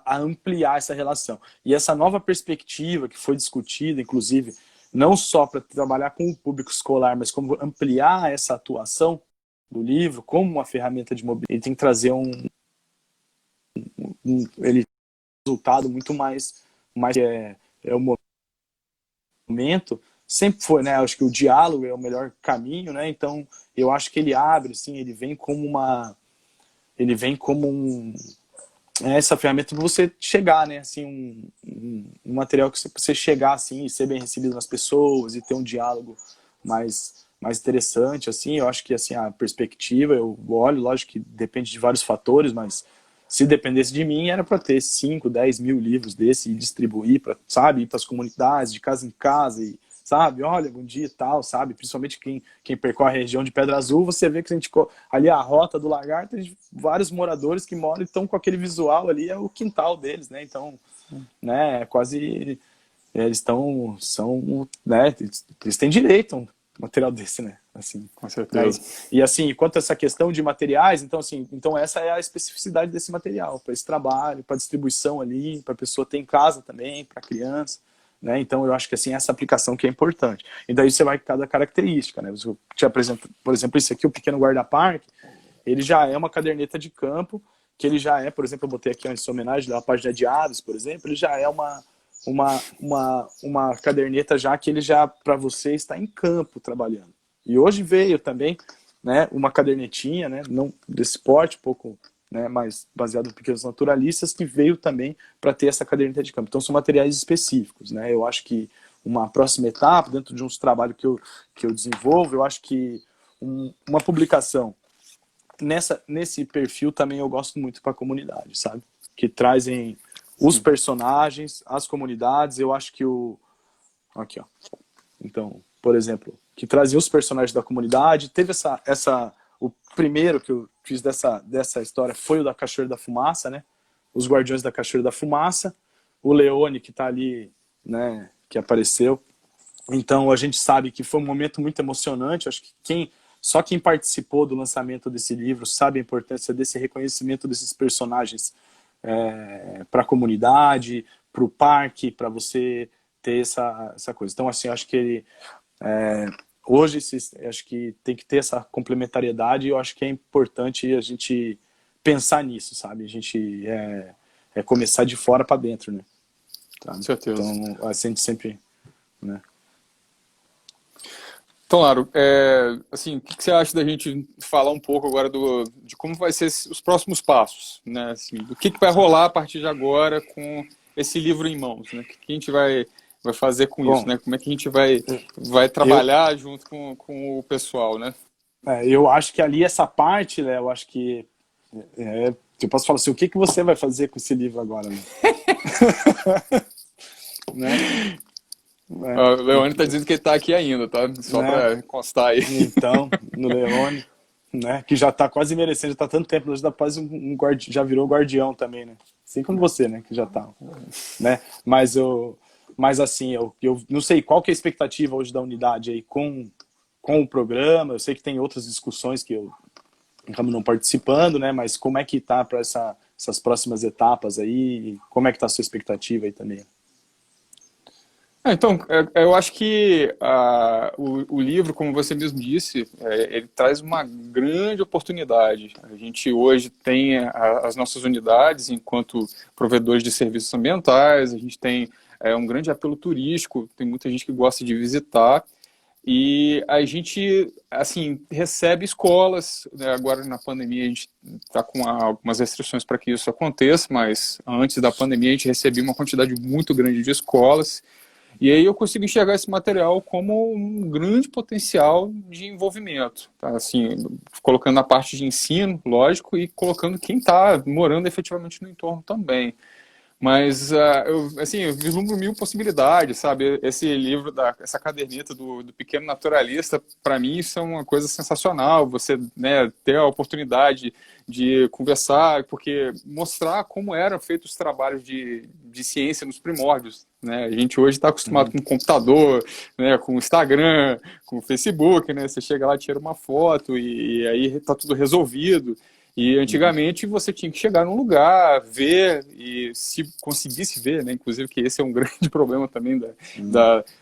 Speaker 2: ampliar essa relação. E essa nova perspectiva que foi discutida, inclusive, não só para trabalhar com o público escolar, mas como ampliar essa atuação do livro como uma ferramenta de mobilidade, ele tem que trazer resultado muito mais o momento. Sempre foi, né? Acho que o diálogo é o melhor caminho, né? Então, eu acho que ele abre, assim, ele vem como essa ferramenta para você chegar, né? Assim, um material que você chegar, assim, e ser bem recebido nas pessoas e ter um diálogo mais interessante, assim. Eu acho que, assim, a perspectiva, eu olho, lógico que depende de vários fatores, mas se dependesse de mim, era para ter 5, 10 mil livros desse e distribuir, sabe, ir para as comunidades, de casa em casa, e, sabe, olha, bom dia e tal, sabe, principalmente quem percorre a região de Pedra Azul, você vê que a gente, ali a Rota do Lagarto, tem vários moradores que moram e estão com aquele visual ali, é o quintal deles, né, então, né, quase, eles né, eles têm direito a um material desse, né, assim.
Speaker 1: Com certeza.
Speaker 2: E assim, quanto a essa questão de materiais, então assim, então essa é a especificidade desse material, para esse trabalho, para distribuição ali, para a pessoa ter em casa também, para a criança, né? Então eu acho que assim, essa aplicação que é importante. E daí você vai com cada característica, né? Eu te apresento, por exemplo, esse aqui, o Pequeno Guarda-Parque, ele já é uma caderneta de campo, que ele já é, por exemplo, eu botei aqui uma homenagem da página de aves, por exemplo, ele já é uma caderneta já que ele já, para você, está em campo trabalhando. E hoje veio também, né, uma cadernetinha, né, não desse porte, um pouco, né, mais baseado em pequenos naturalistas, que veio também para ter essa caderneta de campo. Então são materiais específicos, né? Eu acho que uma próxima etapa, dentro de uns trabalhos que eu desenvolvo, eu acho que uma publicação nesse perfil também eu gosto muito para a comunidade, sabe? Que trazem os personagens, as comunidades, eu acho que aqui, ó. Então, por exemplo, que trazia os personagens da comunidade, teve o primeiro que eu fiz dessa história foi o da Cachoeira da Fumaça, né? Os Guardiões da Cachoeira da Fumaça, o Leone que tá ali, né, que apareceu. Então a gente sabe que foi um momento muito emocionante, acho que só quem participou do lançamento desse livro sabe a importância desse reconhecimento desses personagens para a comunidade, para o parque, para você ter essa coisa. Então, assim, acho que hoje acho que tem que ter essa complementariedade e eu acho que é importante a gente pensar nisso, sabe? A gente começar de fora para dentro, né? Tá?
Speaker 1: Com certeza.
Speaker 2: Então, a gente sempre... né?
Speaker 1: Então, Laro, assim, o que você acha da gente falar um pouco agora de como vai ser os próximos passos, né? Assim, do que vai rolar a partir de agora com esse livro em mãos, né? O que a gente vai fazer com isso, né? Como é que a gente vai trabalhar junto com o pessoal, né?
Speaker 2: Eu acho que ali essa parte, né, eu acho que eu posso falar assim, o que você vai fazer com esse livro agora, né? Né?
Speaker 1: O Leone está dizendo que ele está aqui ainda, tá? Só para constar aí.
Speaker 2: Então, no Leone, né? Que já está quase merecendo, já está tanto tempo, já, quase já virou guardião também, né? Assim como você, né? Que já está, né? Mas assim, eu não sei qual que é a expectativa hoje da unidade aí com o programa. Eu sei que tem outras discussões que eu acabo não participando, né? Mas como é que tá para essas próximas etapas aí? Como é que tá a sua expectativa aí também?
Speaker 1: Então, eu acho que o livro, como você mesmo disse, ele traz uma grande oportunidade. A gente hoje tem as nossas unidades enquanto provedores de serviços ambientais, a gente tem um grande apelo turístico, tem muita gente que gosta de visitar, e a gente, assim, recebe escolas, né? Agora na pandemia a gente está com algumas restrições para que isso aconteça, mas antes da pandemia a gente recebia uma quantidade muito grande de escolas. E aí eu consigo enxergar esse material como um grande potencial de envolvimento, tá? Assim, colocando na parte de ensino, lógico, e colocando quem está morando efetivamente no entorno também. Mas eu vislumbro mil possibilidades, sabe? Esse livro, essa caderneta do Pequeno Naturalista, para mim, isso é uma coisa sensacional. Você, né, ter a oportunidade de conversar, porque mostrar como eram feitos os trabalhos de ciência nos primórdios, né? A gente hoje está acostumado com o computador, né, com o Instagram, com o Facebook, né? Você chega lá, tira uma foto e aí está tudo resolvido. E antigamente você tinha que chegar num lugar, ver, e se conseguisse ver, né, inclusive que esse é um grande problema também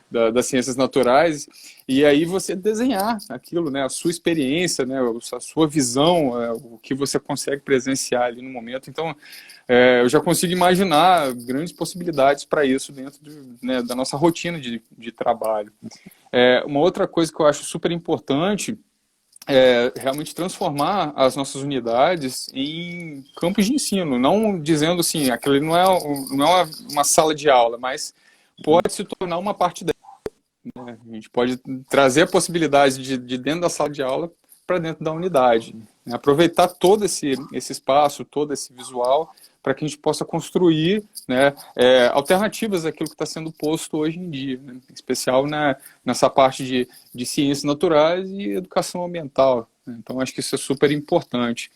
Speaker 1: das ciências naturais, e aí você desenhar aquilo, né, a sua experiência, né, a sua visão, o que você consegue presenciar ali no momento. Então, eu já consigo imaginar grandes possibilidades para isso dentro né, da nossa rotina de trabalho. Uma outra coisa que eu acho super importante realmente transformar as nossas unidades em campos de ensino, não dizendo assim, aquilo não é uma sala de aula, mas pode se tornar uma parte dela, né? A gente pode trazer a possibilidade de dentro da sala de aula para dentro da unidade, né? Aproveitar todo esse espaço, todo esse visual, para que a gente possa construir, né, alternativas àquilo que está sendo posto hoje em dia, né? Em especial nessa parte de ciências naturais e educação ambiental, né? Então, acho que isso é super importante.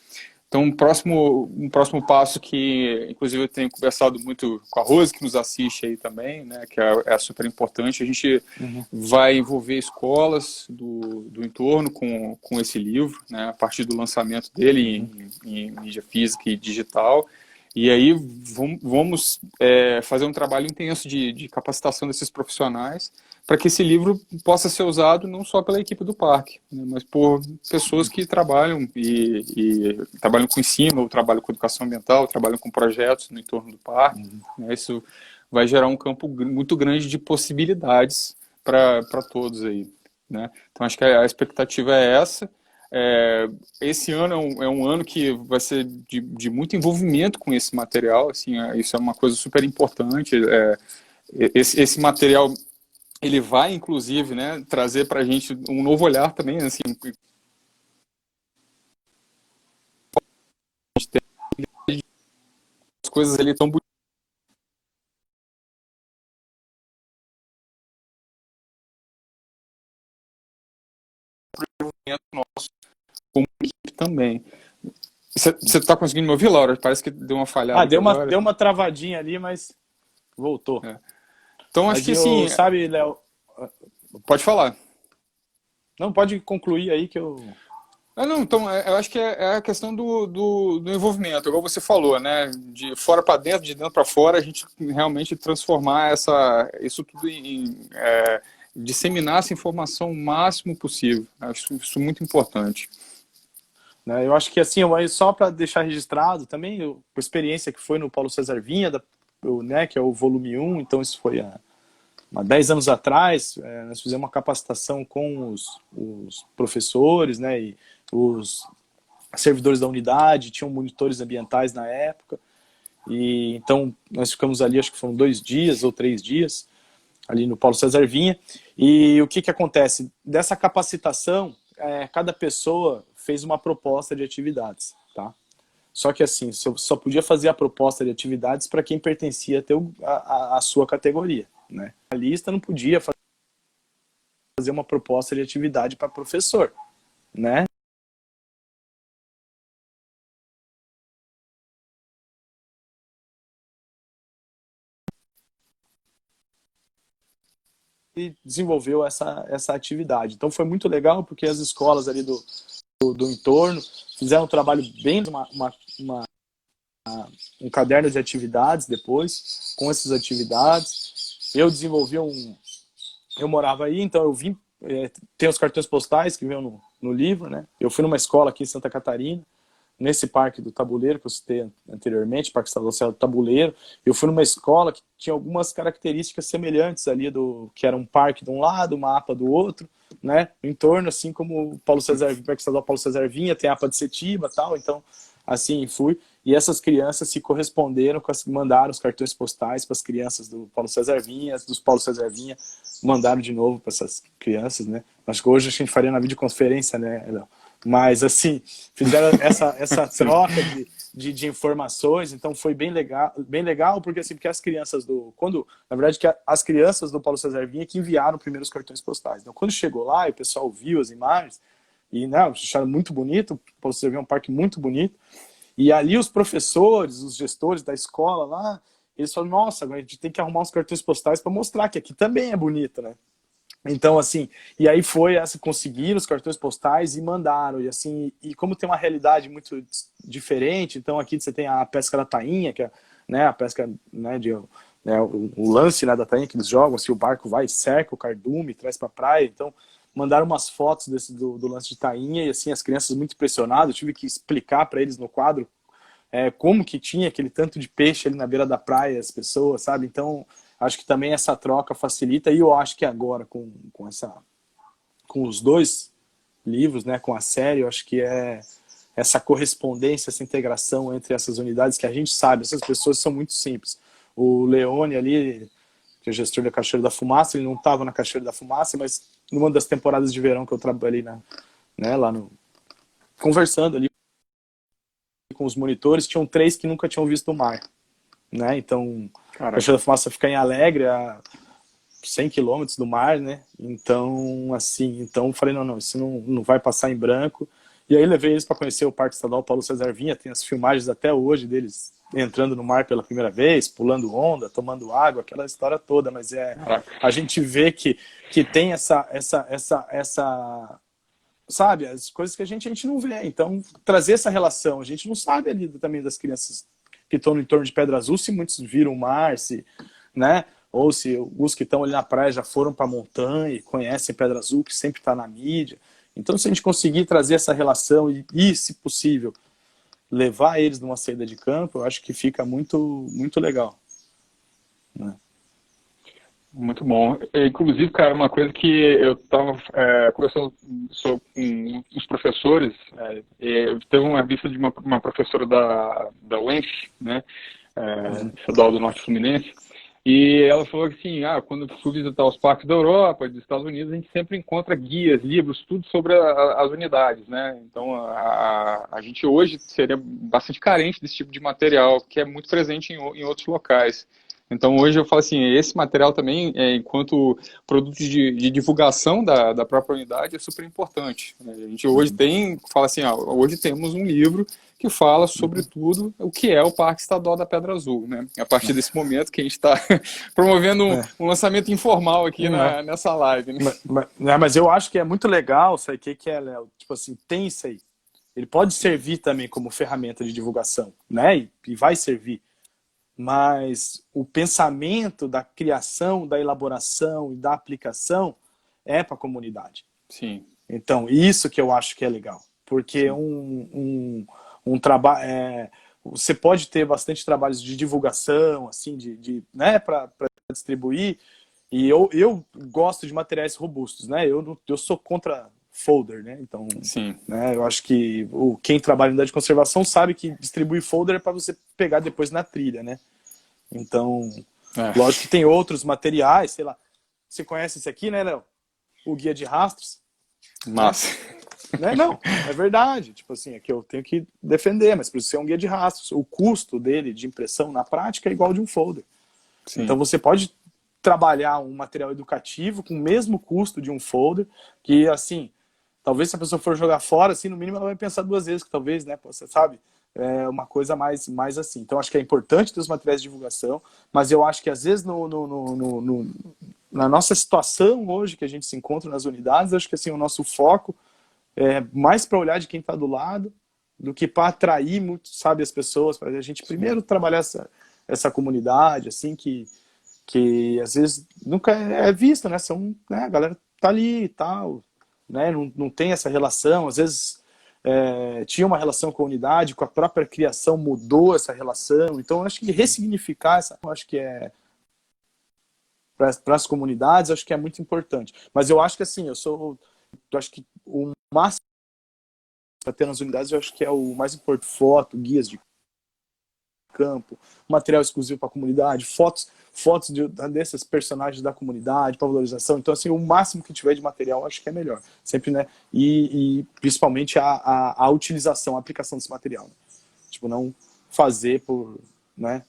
Speaker 1: Então, um próximo passo que, inclusive, eu tenho conversado muito com a Rose, que nos assiste aí também, né, que é super importante, a gente vai envolver escolas do entorno com esse livro, né, a partir do lançamento dele em mídia física e digital. E aí vamos fazer um trabalho intenso de capacitação desses profissionais para que esse livro possa ser usado não só pela equipe do parque, né, mas por pessoas que trabalham e trabalham com ensino, ou trabalham com educação ambiental, trabalham com projetos no entorno do parque. Né, isso vai gerar um campo muito grande de possibilidades para todos aí, né? Então acho que a expectativa é essa. Esse ano é um ano que vai ser de muito envolvimento com esse material, assim, isso é uma coisa super importante. Esse material ele vai, inclusive, né, trazer para a gente um novo olhar também, assim, as coisas ali tão nosso como equipe também. Você está conseguindo me ouvir, Laura? Parece que deu uma falhada aqui agora.
Speaker 2: Deu uma travadinha ali, mas voltou.
Speaker 1: Então acho
Speaker 2: Mas
Speaker 1: que sim.
Speaker 2: sabe, Léo...
Speaker 1: Pode falar.
Speaker 2: Não, pode concluir aí que eu...
Speaker 1: Não, então, eu acho que é a questão do envolvimento, igual você falou, né? De fora para dentro, de dentro para fora, a gente realmente transformar isso tudo disseminar essa informação o máximo possível. Acho isso muito importante.
Speaker 2: Eu acho que assim, só para deixar registrado também, a experiência que foi no Paulo César Vinha, né, que é o volume 1, então isso foi há 10 anos atrás, nós fizemos uma capacitação com os professores, né, e os servidores da unidade, tinham monitores ambientais na época, e então nós ficamos ali, acho que foram 2 dias ou 3 dias, ali no Paulo César Vinha, e o que acontece? Dessa capacitação, cada pessoa fez uma proposta de atividades, tá? Só que assim, só podia fazer a proposta de atividades para quem pertencia a sua categoria, né? A lista não podia fazer uma proposta de atividade para professor, né? E desenvolveu essa atividade. Então foi muito legal porque as escolas ali do entorno fizeram um trabalho bem, um caderno de atividades depois, com essas atividades. Eu desenvolvi eu morava aí, então eu vim, tem os cartões postais que vêm no livro, né? Eu fui numa escola aqui em Santa Catarina, nesse parque do Tabuleiro que eu citei anteriormente, Parque Estadual Serra do Tabuleiro. Eu fui numa escola que tinha algumas características semelhantes ali, que era um parque de um lado, uma APA do outro, né? No entorno, assim como o Parque Estadual Paulo César Vinha, tem a APA de Setiba e tal, então assim fui. E essas crianças se corresponderam, mandaram os cartões postais para as crianças do Paulo César Vinha, dos Paulo César Vinha, mandaram de novo para essas crianças, né? Acho que hoje a gente faria na videoconferência, né, Léo? Mas, assim, fizeram essa troca de informações, então foi bem legal porque as crianças na verdade, as crianças do Paulo César Vinha que enviaram primeiro os cartões postais. Então, quando chegou lá e o pessoal viu as imagens, e acharam muito bonito, o Paulo César Vinha é um parque muito bonito, e ali os professores, os gestores da escola lá, eles falaram, nossa, a gente tem que arrumar uns cartões postais para mostrar que aqui também é bonito, né? Então, assim, e aí conseguiram os cartões postais e mandaram, e assim, e como tem uma realidade muito diferente, então aqui você tem a pesca da tainha, que é, né, a pesca, né, o lance, né, da tainha que eles jogam, assim, o barco vai, cerca o cardume, traz pra praia, então mandaram umas fotos do lance de tainha, e assim, as crianças muito impressionadas, eu tive que explicar para eles no quadro como que tinha aquele tanto de peixe ali na beira da praia, as pessoas, sabe, então acho que também essa troca facilita, e eu acho que agora com os 2 livros, né, com a série, eu acho que essa correspondência, essa integração entre essas unidades, que a gente sabe, essas pessoas são muito simples. O Leone ali, que é o gestor da Cachoeira da Fumaça, ele não estava na Cachoeira da Fumaça, mas numa das temporadas de verão que eu trabalhei conversando ali com os monitores, tinham 3 que nunca tinham visto o mar, né? Então, a Cachoeira da Fumaça fica em Alegre, a 100 quilômetros do mar, né? Então, assim, eu falei, não, isso não vai passar em branco. E aí levei eles para conhecer o Parque Estadual Paulo César Vinha, tem as filmagens até hoje deles entrando no mar pela primeira vez, pulando onda, tomando água, aquela história toda, mas a gente vê que tem essa sabe, as coisas que a gente não vê. Então, trazer essa relação, a gente não sabe ali também das crianças que estão no entorno de Pedra Azul, se muitos viram o mar, né? Ou se os que estão ali na praia já foram para a montanha e conhecem Pedra Azul, que sempre está na mídia. Então, se a gente conseguir trazer essa relação e, se possível, levar eles numa saída de campo, eu acho que fica muito, muito legal. né?
Speaker 1: Muito bom. Inclusive, cara, uma coisa que eu estava conversando com os professores, teve uma vista de uma professora da UENF, né, estadual do Norte Fluminense, e ela falou que assim, quando eu fui visitar os parques da Europa e dos Estados Unidos, a gente sempre encontra guias, livros, tudo sobre as unidades, né? Então, a gente hoje seria bastante carente desse tipo de material, que é muito presente em outros locais. Então, hoje eu falo assim, esse material também, enquanto produto de divulgação da própria unidade, é super importante, né? A gente hoje fala assim, hoje temos um livro que fala sobre tudo o que é o Parque Estadual da Pedra Azul, né? A partir desse momento que a gente está promovendo um lançamento informal aqui nessa live, né?
Speaker 2: Mas eu acho que é muito legal, sabe o que é, Léo? Tipo assim, tem isso aí. Ele pode servir também como ferramenta de divulgação, né? E vai servir. Mas o pensamento da criação, da elaboração e da aplicação é para a comunidade.
Speaker 1: Sim.
Speaker 2: Então, isso que eu acho que é legal. Porque trabalho... você pode ter bastante trabalhos de divulgação, assim, né, para distribuir. E eu gosto de materiais robustos, né? Eu sou contra folder, né? Então,
Speaker 1: sim,
Speaker 2: né, eu acho que quem trabalha em unidade de conservação sabe que distribuir folder é para você pegar depois na trilha, né? Então, lógico que tem outros materiais, sei lá. Você conhece esse aqui, né, Léo? O guia de rastros.
Speaker 1: Massa.
Speaker 2: Né? Não, é verdade. Tipo assim, aqui eu tenho que defender, mas precisa ser um guia de rastros. O custo dele de impressão na prática é igual de um folder. Sim. Então você pode trabalhar um material educativo com o mesmo custo de um folder, que assim, talvez se a pessoa for jogar fora, assim, no mínimo ela vai pensar duas vezes, que talvez, né, você sabe, é uma coisa mais assim. Então acho que é importante ter os materiais de divulgação, mas eu acho que às vezes na nossa situação hoje que a gente se encontra nas unidades, acho que assim, o nosso foco é mais para olhar de quem está do lado do que para atrair muito, sabe, as pessoas, para a gente primeiro trabalhar essa comunidade, assim, que às vezes nunca é vista, né? Né, a galera tá ali e tal, né? Não tem essa relação, às vezes tinha uma relação com a unidade, com a própria criação mudou essa relação, então acho que ressignificar acho que para as comunidades, acho que é muito importante. Mas eu acho que assim, eu acho que o máximo para ter nas unidades, eu acho que é o mais importante: foto, guias de campo, material exclusivo para a comunidade, fotos desses personagens da comunidade, para valorização. Então, assim, o máximo que tiver de material, acho que é melhor. Sempre, né? E principalmente a utilização, a aplicação desse material. Né? Tipo, não fazer né,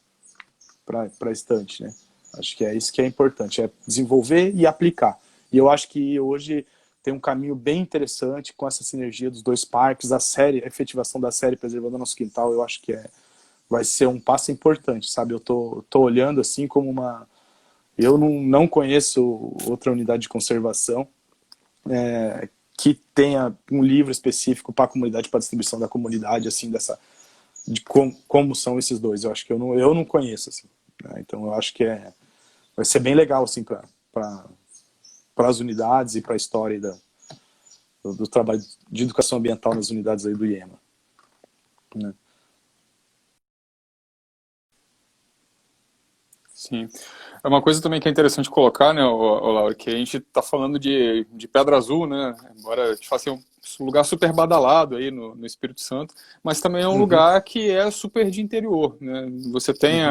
Speaker 2: para estante, né? Acho que é isso que é importante, é desenvolver e aplicar. E eu acho que hoje tem um caminho bem interessante com essa sinergia dos dois parques, a efetivação da série Preservando o Nosso Quintal, eu acho que vai ser um passo importante, sabe? Eu tô olhando assim como eu não conheço outra unidade de conservação que tenha um livro específico para a comunidade, para distribuição da comunidade, assim, de como são esses dois. Eu acho que eu não conheço, assim. Né? Então eu acho que vai ser bem legal, assim, para as unidades e para a história do trabalho de educação ambiental nas unidades aí do IEMA. Né?
Speaker 1: Sim. É uma coisa também que é interessante colocar, né, Laura, que a gente está falando de Pedra Azul, né, embora de fato seja um lugar super badalado aí no Espírito Santo, mas também é um lugar que é super de interior, né, você tem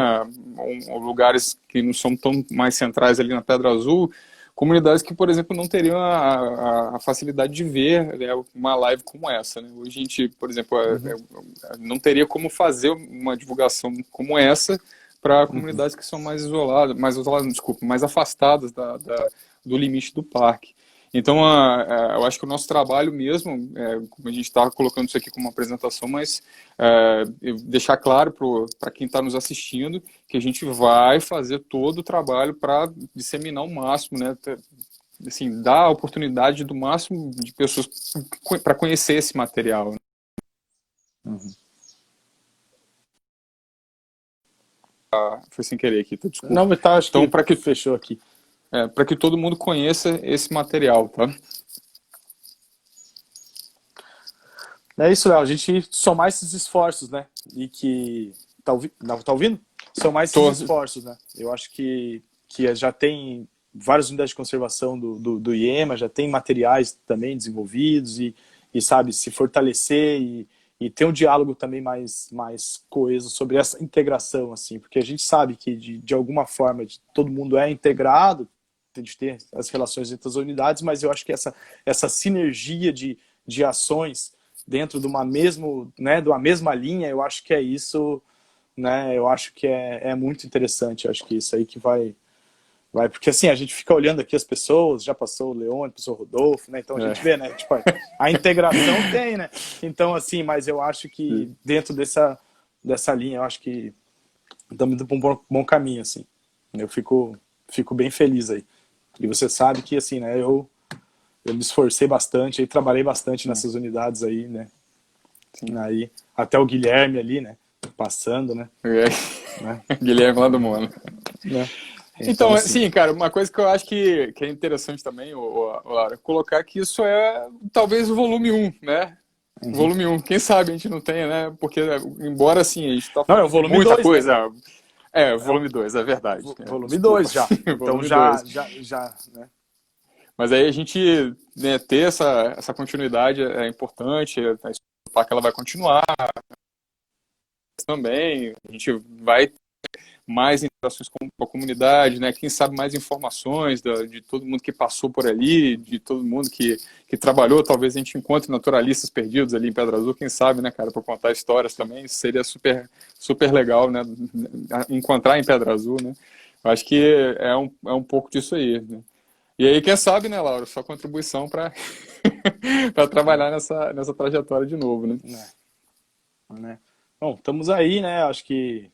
Speaker 1: lugares que não são tão mais centrais ali na Pedra Azul, comunidades que, por exemplo, não teriam a facilidade de ver, né, uma live como essa, né, hoje a gente, por exemplo, não teria como fazer uma divulgação como essa para comunidades que são mais isoladas, mais afastadas do limite do parque. Então, eu acho que o nosso trabalho mesmo, como a gente está colocando isso aqui como uma apresentação, mas deixar claro para quem está nos assistindo que a gente vai fazer todo o trabalho para disseminar o máximo, né? Assim, dar a oportunidade do máximo de pessoas para conhecer esse material. Né? Foi sem querer aqui, tá? Desculpa.
Speaker 2: Não, mas tá, acho então, para que fechou aqui.
Speaker 1: Para que todo mundo conheça esse material, tá?
Speaker 2: É isso, Léo. A gente somar esses esforços, né? E que... Tá ouvindo? são mais esses esforços, né? Eu acho que já tem várias unidades de conservação do IEMA, já tem materiais também desenvolvidos e sabe, se fortalecer e ter um diálogo também mais coeso sobre essa integração, assim, porque a gente sabe que de alguma forma todo mundo é integrado, de ter as relações entre as unidades, mas eu acho que essa sinergia de ações dentro de uma mesma linha, eu acho que é isso, né? Eu acho que é muito interessante. Eu acho que isso aí que vai, porque assim, a gente fica olhando aqui as pessoas, já passou o Leone, passou o Rodolfo, né? Então a gente vê, né? Tipo, a integração tem, né? Então, assim, mas eu acho que dentro dessa linha, eu acho que estamos indo para um bom caminho, assim. Eu fico bem feliz aí. E você sabe que, assim, né? Eu me esforcei bastante, aí trabalhei bastante nessas unidades aí, né? Aí, até o Guilherme ali, né? Passando, né?
Speaker 1: Guilherme lá do Mono.
Speaker 2: Né?
Speaker 1: Então, assim, cara, uma coisa que eu acho que é interessante também, Laura, colocar que isso é talvez o volume 1, né? Volume 1, quem sabe a gente não tenha, né? Porque, embora assim, a gente tá falando
Speaker 2: é o volume
Speaker 1: muita
Speaker 2: 2,
Speaker 1: coisa.
Speaker 2: Né?
Speaker 1: Volume 2, é verdade.
Speaker 2: Volume 2 já. Então já, né?
Speaker 1: Mas aí a gente, né, ter essa continuidade é importante, a que ela vai continuar também, a gente vai mais interações com a comunidade, né? Quem sabe mais informações de todo mundo que passou por ali, de todo mundo que trabalhou. Talvez a gente encontre naturalistas perdidos ali em Pedra Azul, quem sabe, né, cara, para contar histórias também. Isso seria super, super legal, né? Encontrar em Pedra Azul, né? Eu acho que é um pouco disso aí, né? E aí, quem sabe, né, Laura, sua contribuição para trabalhar nessa trajetória de novo, né?
Speaker 2: Né? Bom, estamos aí, né? Acho que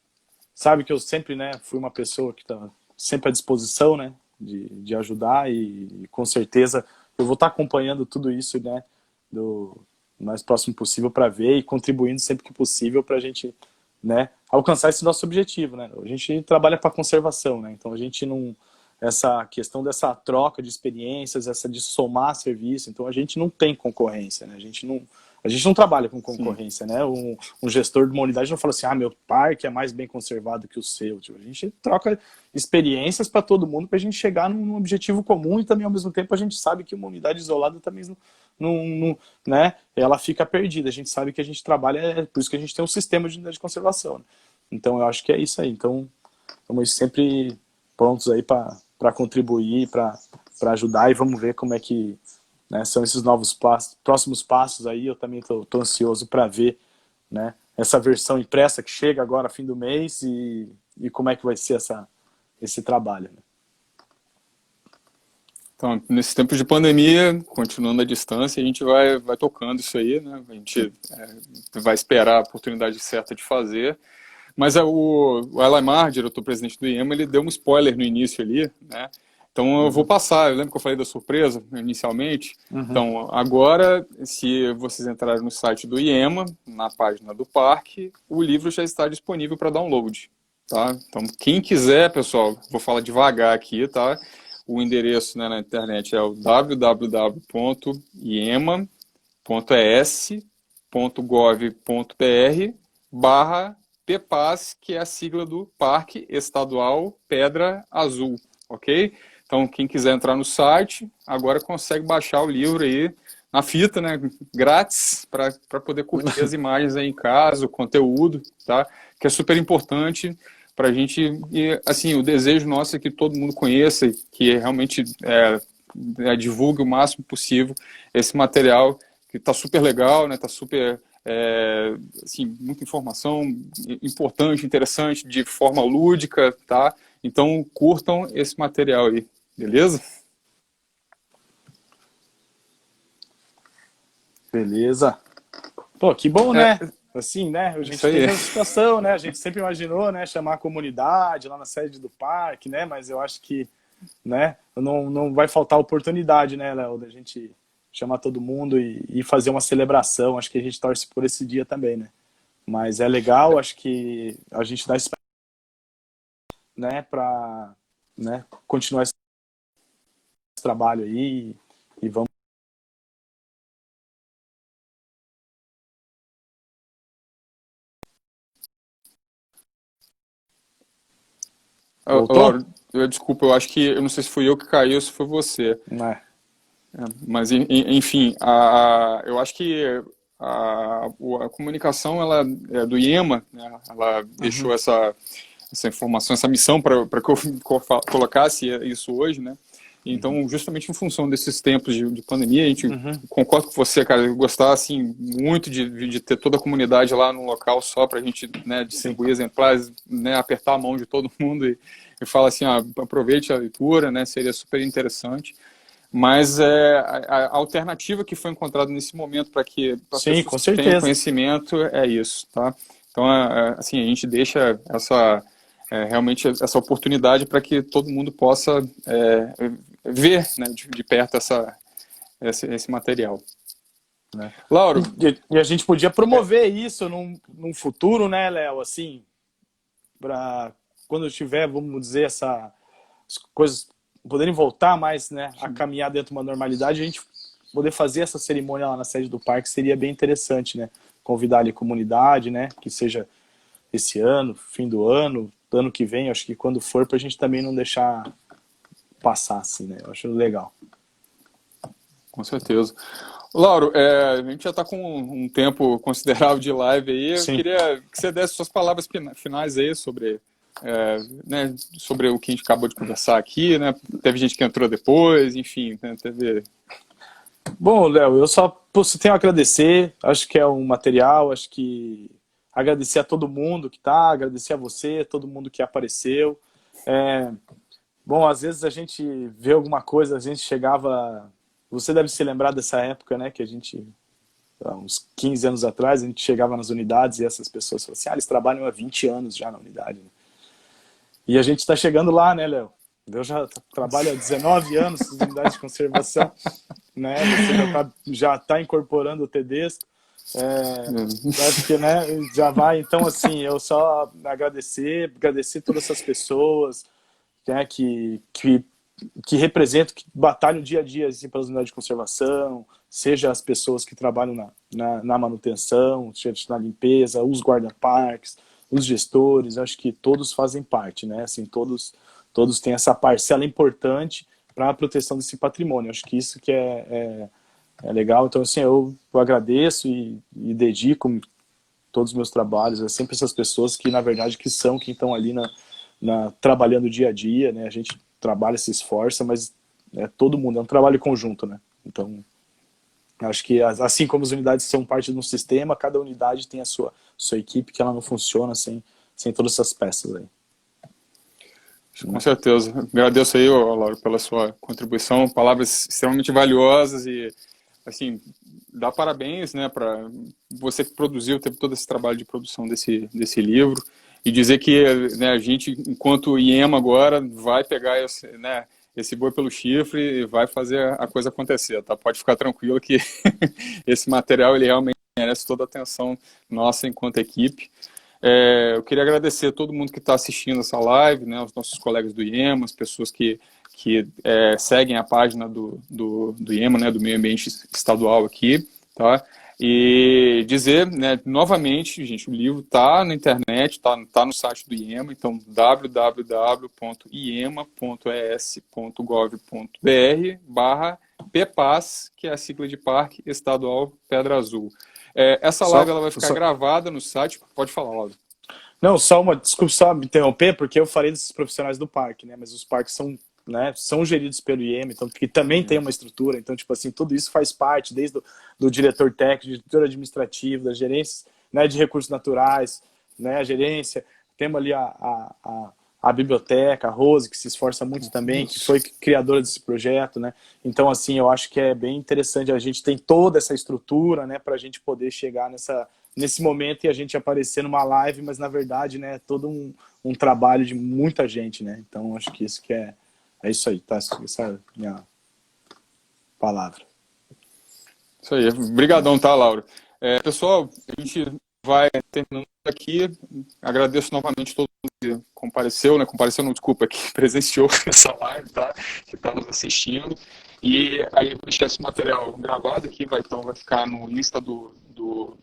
Speaker 2: sabe que eu sempre, né, fui uma pessoa que está sempre à disposição, né, de ajudar e com certeza eu vou estar acompanhando tudo isso, né, do mais próximo possível para ver e contribuindo sempre que possível para a gente, né, alcançar esse nosso objetivo, né. A gente trabalha para conservação, né, então a gente não, essa questão dessa troca de experiências, essa de somar serviço, então a gente não tem concorrência, né, a gente não trabalha com concorrência, né? Um gestor de uma unidade não fala assim, meu parque é mais bem conservado que o seu. Tipo, a gente troca experiências para todo mundo para a gente chegar num objetivo comum e também, ao mesmo tempo, a gente sabe que uma unidade isolada também não, né? Ela fica perdida. A gente sabe que a gente trabalha, é por isso que a gente tem um sistema de unidade de conservação. Né? Então, eu acho que é isso aí. Então, estamos sempre prontos aí para contribuir, para ajudar e vamos ver como é que, né, são esses novos próximos passos aí. Eu também tô ansioso para ver, né, essa versão impressa que chega agora fim do mês e como é que vai ser esse trabalho. Né?
Speaker 1: Então, nesse tempo de pandemia, continuando à distância, a gente vai tocando isso aí, né? A gente vai esperar a oportunidade certa de fazer. Mas o Alamar, diretor-presidente do IEMA, ele deu um spoiler no início ali, né? Então eu vou passar, eu lembro que eu falei da surpresa inicialmente. Então, agora, se vocês entrarem no site do IEMA, na página do parque, o livro já está disponível para download, tá? Então, quem quiser, pessoal, vou falar devagar aqui, tá? O endereço, né, na internet é o www.iema.es.gov.br/PPAS, que é a sigla do Parque Estadual Pedra Azul, ok? Então, quem quiser entrar no site, agora consegue baixar o livro aí na fita, né, grátis, para poder curtir as imagens aí em casa, o conteúdo, tá? Que é super importante para a gente, e assim, o desejo nosso é que todo mundo conheça, que realmente divulgue o máximo possível esse material, que está super legal, né? Está super, assim, muita informação importante, interessante, de forma lúdica, tá? Então, curtam esse material aí, beleza?
Speaker 2: Beleza. Pô, que bom, né? Assim, né? A gente teve essa situação, né? A gente sempre imaginou, né? Chamar a comunidade lá na sede do parque, né? Mas eu acho que, né? Não vai faltar oportunidade, né, Léo? Da gente chamar todo mundo e fazer uma celebração. Acho que a gente torce por esse dia também, né? Mas é legal, acho que a gente dá espaço, né? Para, né? Continuar esse trabalho aí e vamos. Voltou?
Speaker 1: Lauro, desculpa, eu acho que, eu não sei se fui eu que caiu ou se foi você.
Speaker 2: Não é.
Speaker 1: Mas, enfim, eu acho que a comunicação ela, do IEMA, né, ela deixou
Speaker 2: Uhum,
Speaker 1: essa informação, essa missão para que eu colocasse isso hoje, né?
Speaker 2: uhum,
Speaker 1: Então, justamente em função desses tempos de pandemia, a gente
Speaker 2: uhum.
Speaker 1: concorda com você, cara, eu gostar assim muito de ter toda a comunidade lá no local só para a gente, né,
Speaker 2: Sim,
Speaker 1: distribuir exemplares, né, apertar a mão de todo mundo e falar assim, aproveite a leitura, né? Seria super interessante. Mas a alternativa que foi encontrada nesse momento para que para
Speaker 2: sim,
Speaker 1: pessoas
Speaker 2: com
Speaker 1: que tenham
Speaker 2: certeza.
Speaker 1: conhecimento é isso, tá? Então, assim, a gente deixa realmente essa oportunidade para que todo mundo possa ver, né, de perto esse material.
Speaker 2: Né?
Speaker 1: Lauro,
Speaker 2: E a gente podia promover isso num futuro, né, Léo? Assim, para quando tiver, vamos dizer, as coisas poderem voltar mais, né, a caminhar dentro de uma normalidade, a gente poder fazer essa cerimônia lá na sede do parque seria bem interessante, né? Convidar ali a comunidade, né? Que seja esse ano, fim do ano que vem, acho que quando for, para a gente também não deixar passar, assim, né? Eu acho legal.
Speaker 1: com certeza. Lauro, a gente já está com um tempo considerável de live aí. Eu
Speaker 2: Sim.
Speaker 1: queria que você desse suas palavras finais aí sobre, né, sobre o que a gente acabou de conversar aqui, né? Teve gente que entrou depois, enfim, né, teve.
Speaker 2: Bom, Léo, eu só tenho a agradecer, acho que é um material, acho que agradecer a todo mundo que tá, agradecer a você, todo mundo que apareceu. É, bom, às vezes a gente vê alguma coisa, a gente chegava. Você deve se lembrar dessa época, né? Que a gente, há uns 15 anos atrás, a gente chegava nas unidades e essas pessoas falavam assim: eles trabalham há 20 anos já na unidade. Né? E a gente está chegando lá, né, Léo? Eu já trabalho há 19 anos nas unidades de conservação, né? Você já tá incorporando o Tedesco. Acho que, né, já vai. Então, assim, eu só agradecer todas essas pessoas, né, que representam, que batalham dia a dia assim, pelas unidades de conservação, seja as pessoas que trabalham na manutenção, seja na limpeza, os guarda-parques, os gestores, acho que todos fazem parte, né? Assim, todos têm essa parcela importante para a proteção desse patrimônio. Acho que isso que é legal. Então, assim, eu agradeço e dedico todos os meus trabalhos a sempre essas pessoas que, na verdade, que são quem estão ali trabalhando dia a dia, né? A gente trabalha, se esforça, mas todo mundo, é um trabalho conjunto, né? Então, acho que assim como as unidades são parte de um sistema, cada unidade tem a sua equipe, que ela não funciona sem todas essas peças aí.
Speaker 1: Com
Speaker 2: Né?
Speaker 1: certeza. Agradeço aí, Lauro, pela sua contribuição, palavras extremamente valiosas e, assim, dá parabéns, né, para você que produziu, teve todo esse trabalho de produção desse livro e dizer que, né, a gente, enquanto IEMA agora, vai pegar esse boi pelo chifre e vai fazer a coisa acontecer, tá? Pode ficar tranquilo que esse material, ele realmente merece toda a atenção nossa enquanto equipe. Eu queria agradecer a todo mundo que está assistindo essa live, né, os nossos colegas do IEMA, as pessoas que seguem a página do IEMA, né, do Meio Ambiente Estadual aqui, tá? E dizer, né, novamente, gente, o livro está na internet, tá no site do IEMA, então www.iema.es.gov.br/PPAS, que é a sigla de Parque Estadual Pedra Azul. Essa live ela vai ficar gravada no site. Pode falar, Lauro.
Speaker 2: Não, desculpa só me interromper, porque eu falei desses profissionais do parque, né? Mas os parques são, né, são geridos pelo IEM, então, que também tem uma estrutura, então, tipo assim, tudo isso faz parte, desde do diretor técnico, diretor administrativo, das gerências, né, de recursos naturais, né, a gerência, temos ali a biblioteca, a Rose, que se esforça muito também, que foi criadora desse projeto, né? Então, assim, eu acho que é bem interessante, a gente tem toda essa estrutura, né, para a gente poder chegar nesse momento e a gente aparecer numa live, mas na verdade, né, todo um trabalho de muita gente, né? Então, acho que isso que é isso aí, tá? Essa é a minha palavra.
Speaker 1: Isso aí. Obrigadão, tá, Lauro? Pessoal, a gente vai terminando aqui. Agradeço novamente todo mundo que compareceu, né? Compareceu, não, desculpa, que presenciou essa live, tá? Que está nos assistindo. E aí eu vou deixar esse material gravado aqui, vai ficar no Insta do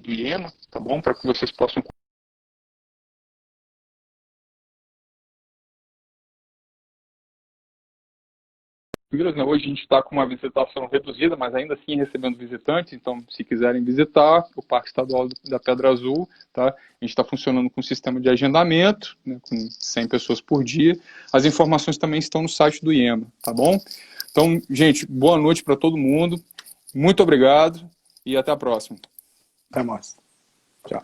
Speaker 1: IEMA, tá bom? Para que vocês possam né? Hoje a gente está com uma visitação reduzida, mas ainda assim recebendo visitantes, então se quiserem visitar o Parque Estadual da Pedra Azul, tá? A gente está funcionando com um sistema de agendamento, né, com 100 pessoas por dia. As informações também estão no site do IEMA, tá bom? Então, gente, boa noite para todo mundo, muito obrigado e até a próxima.
Speaker 2: Até mais. Tchau.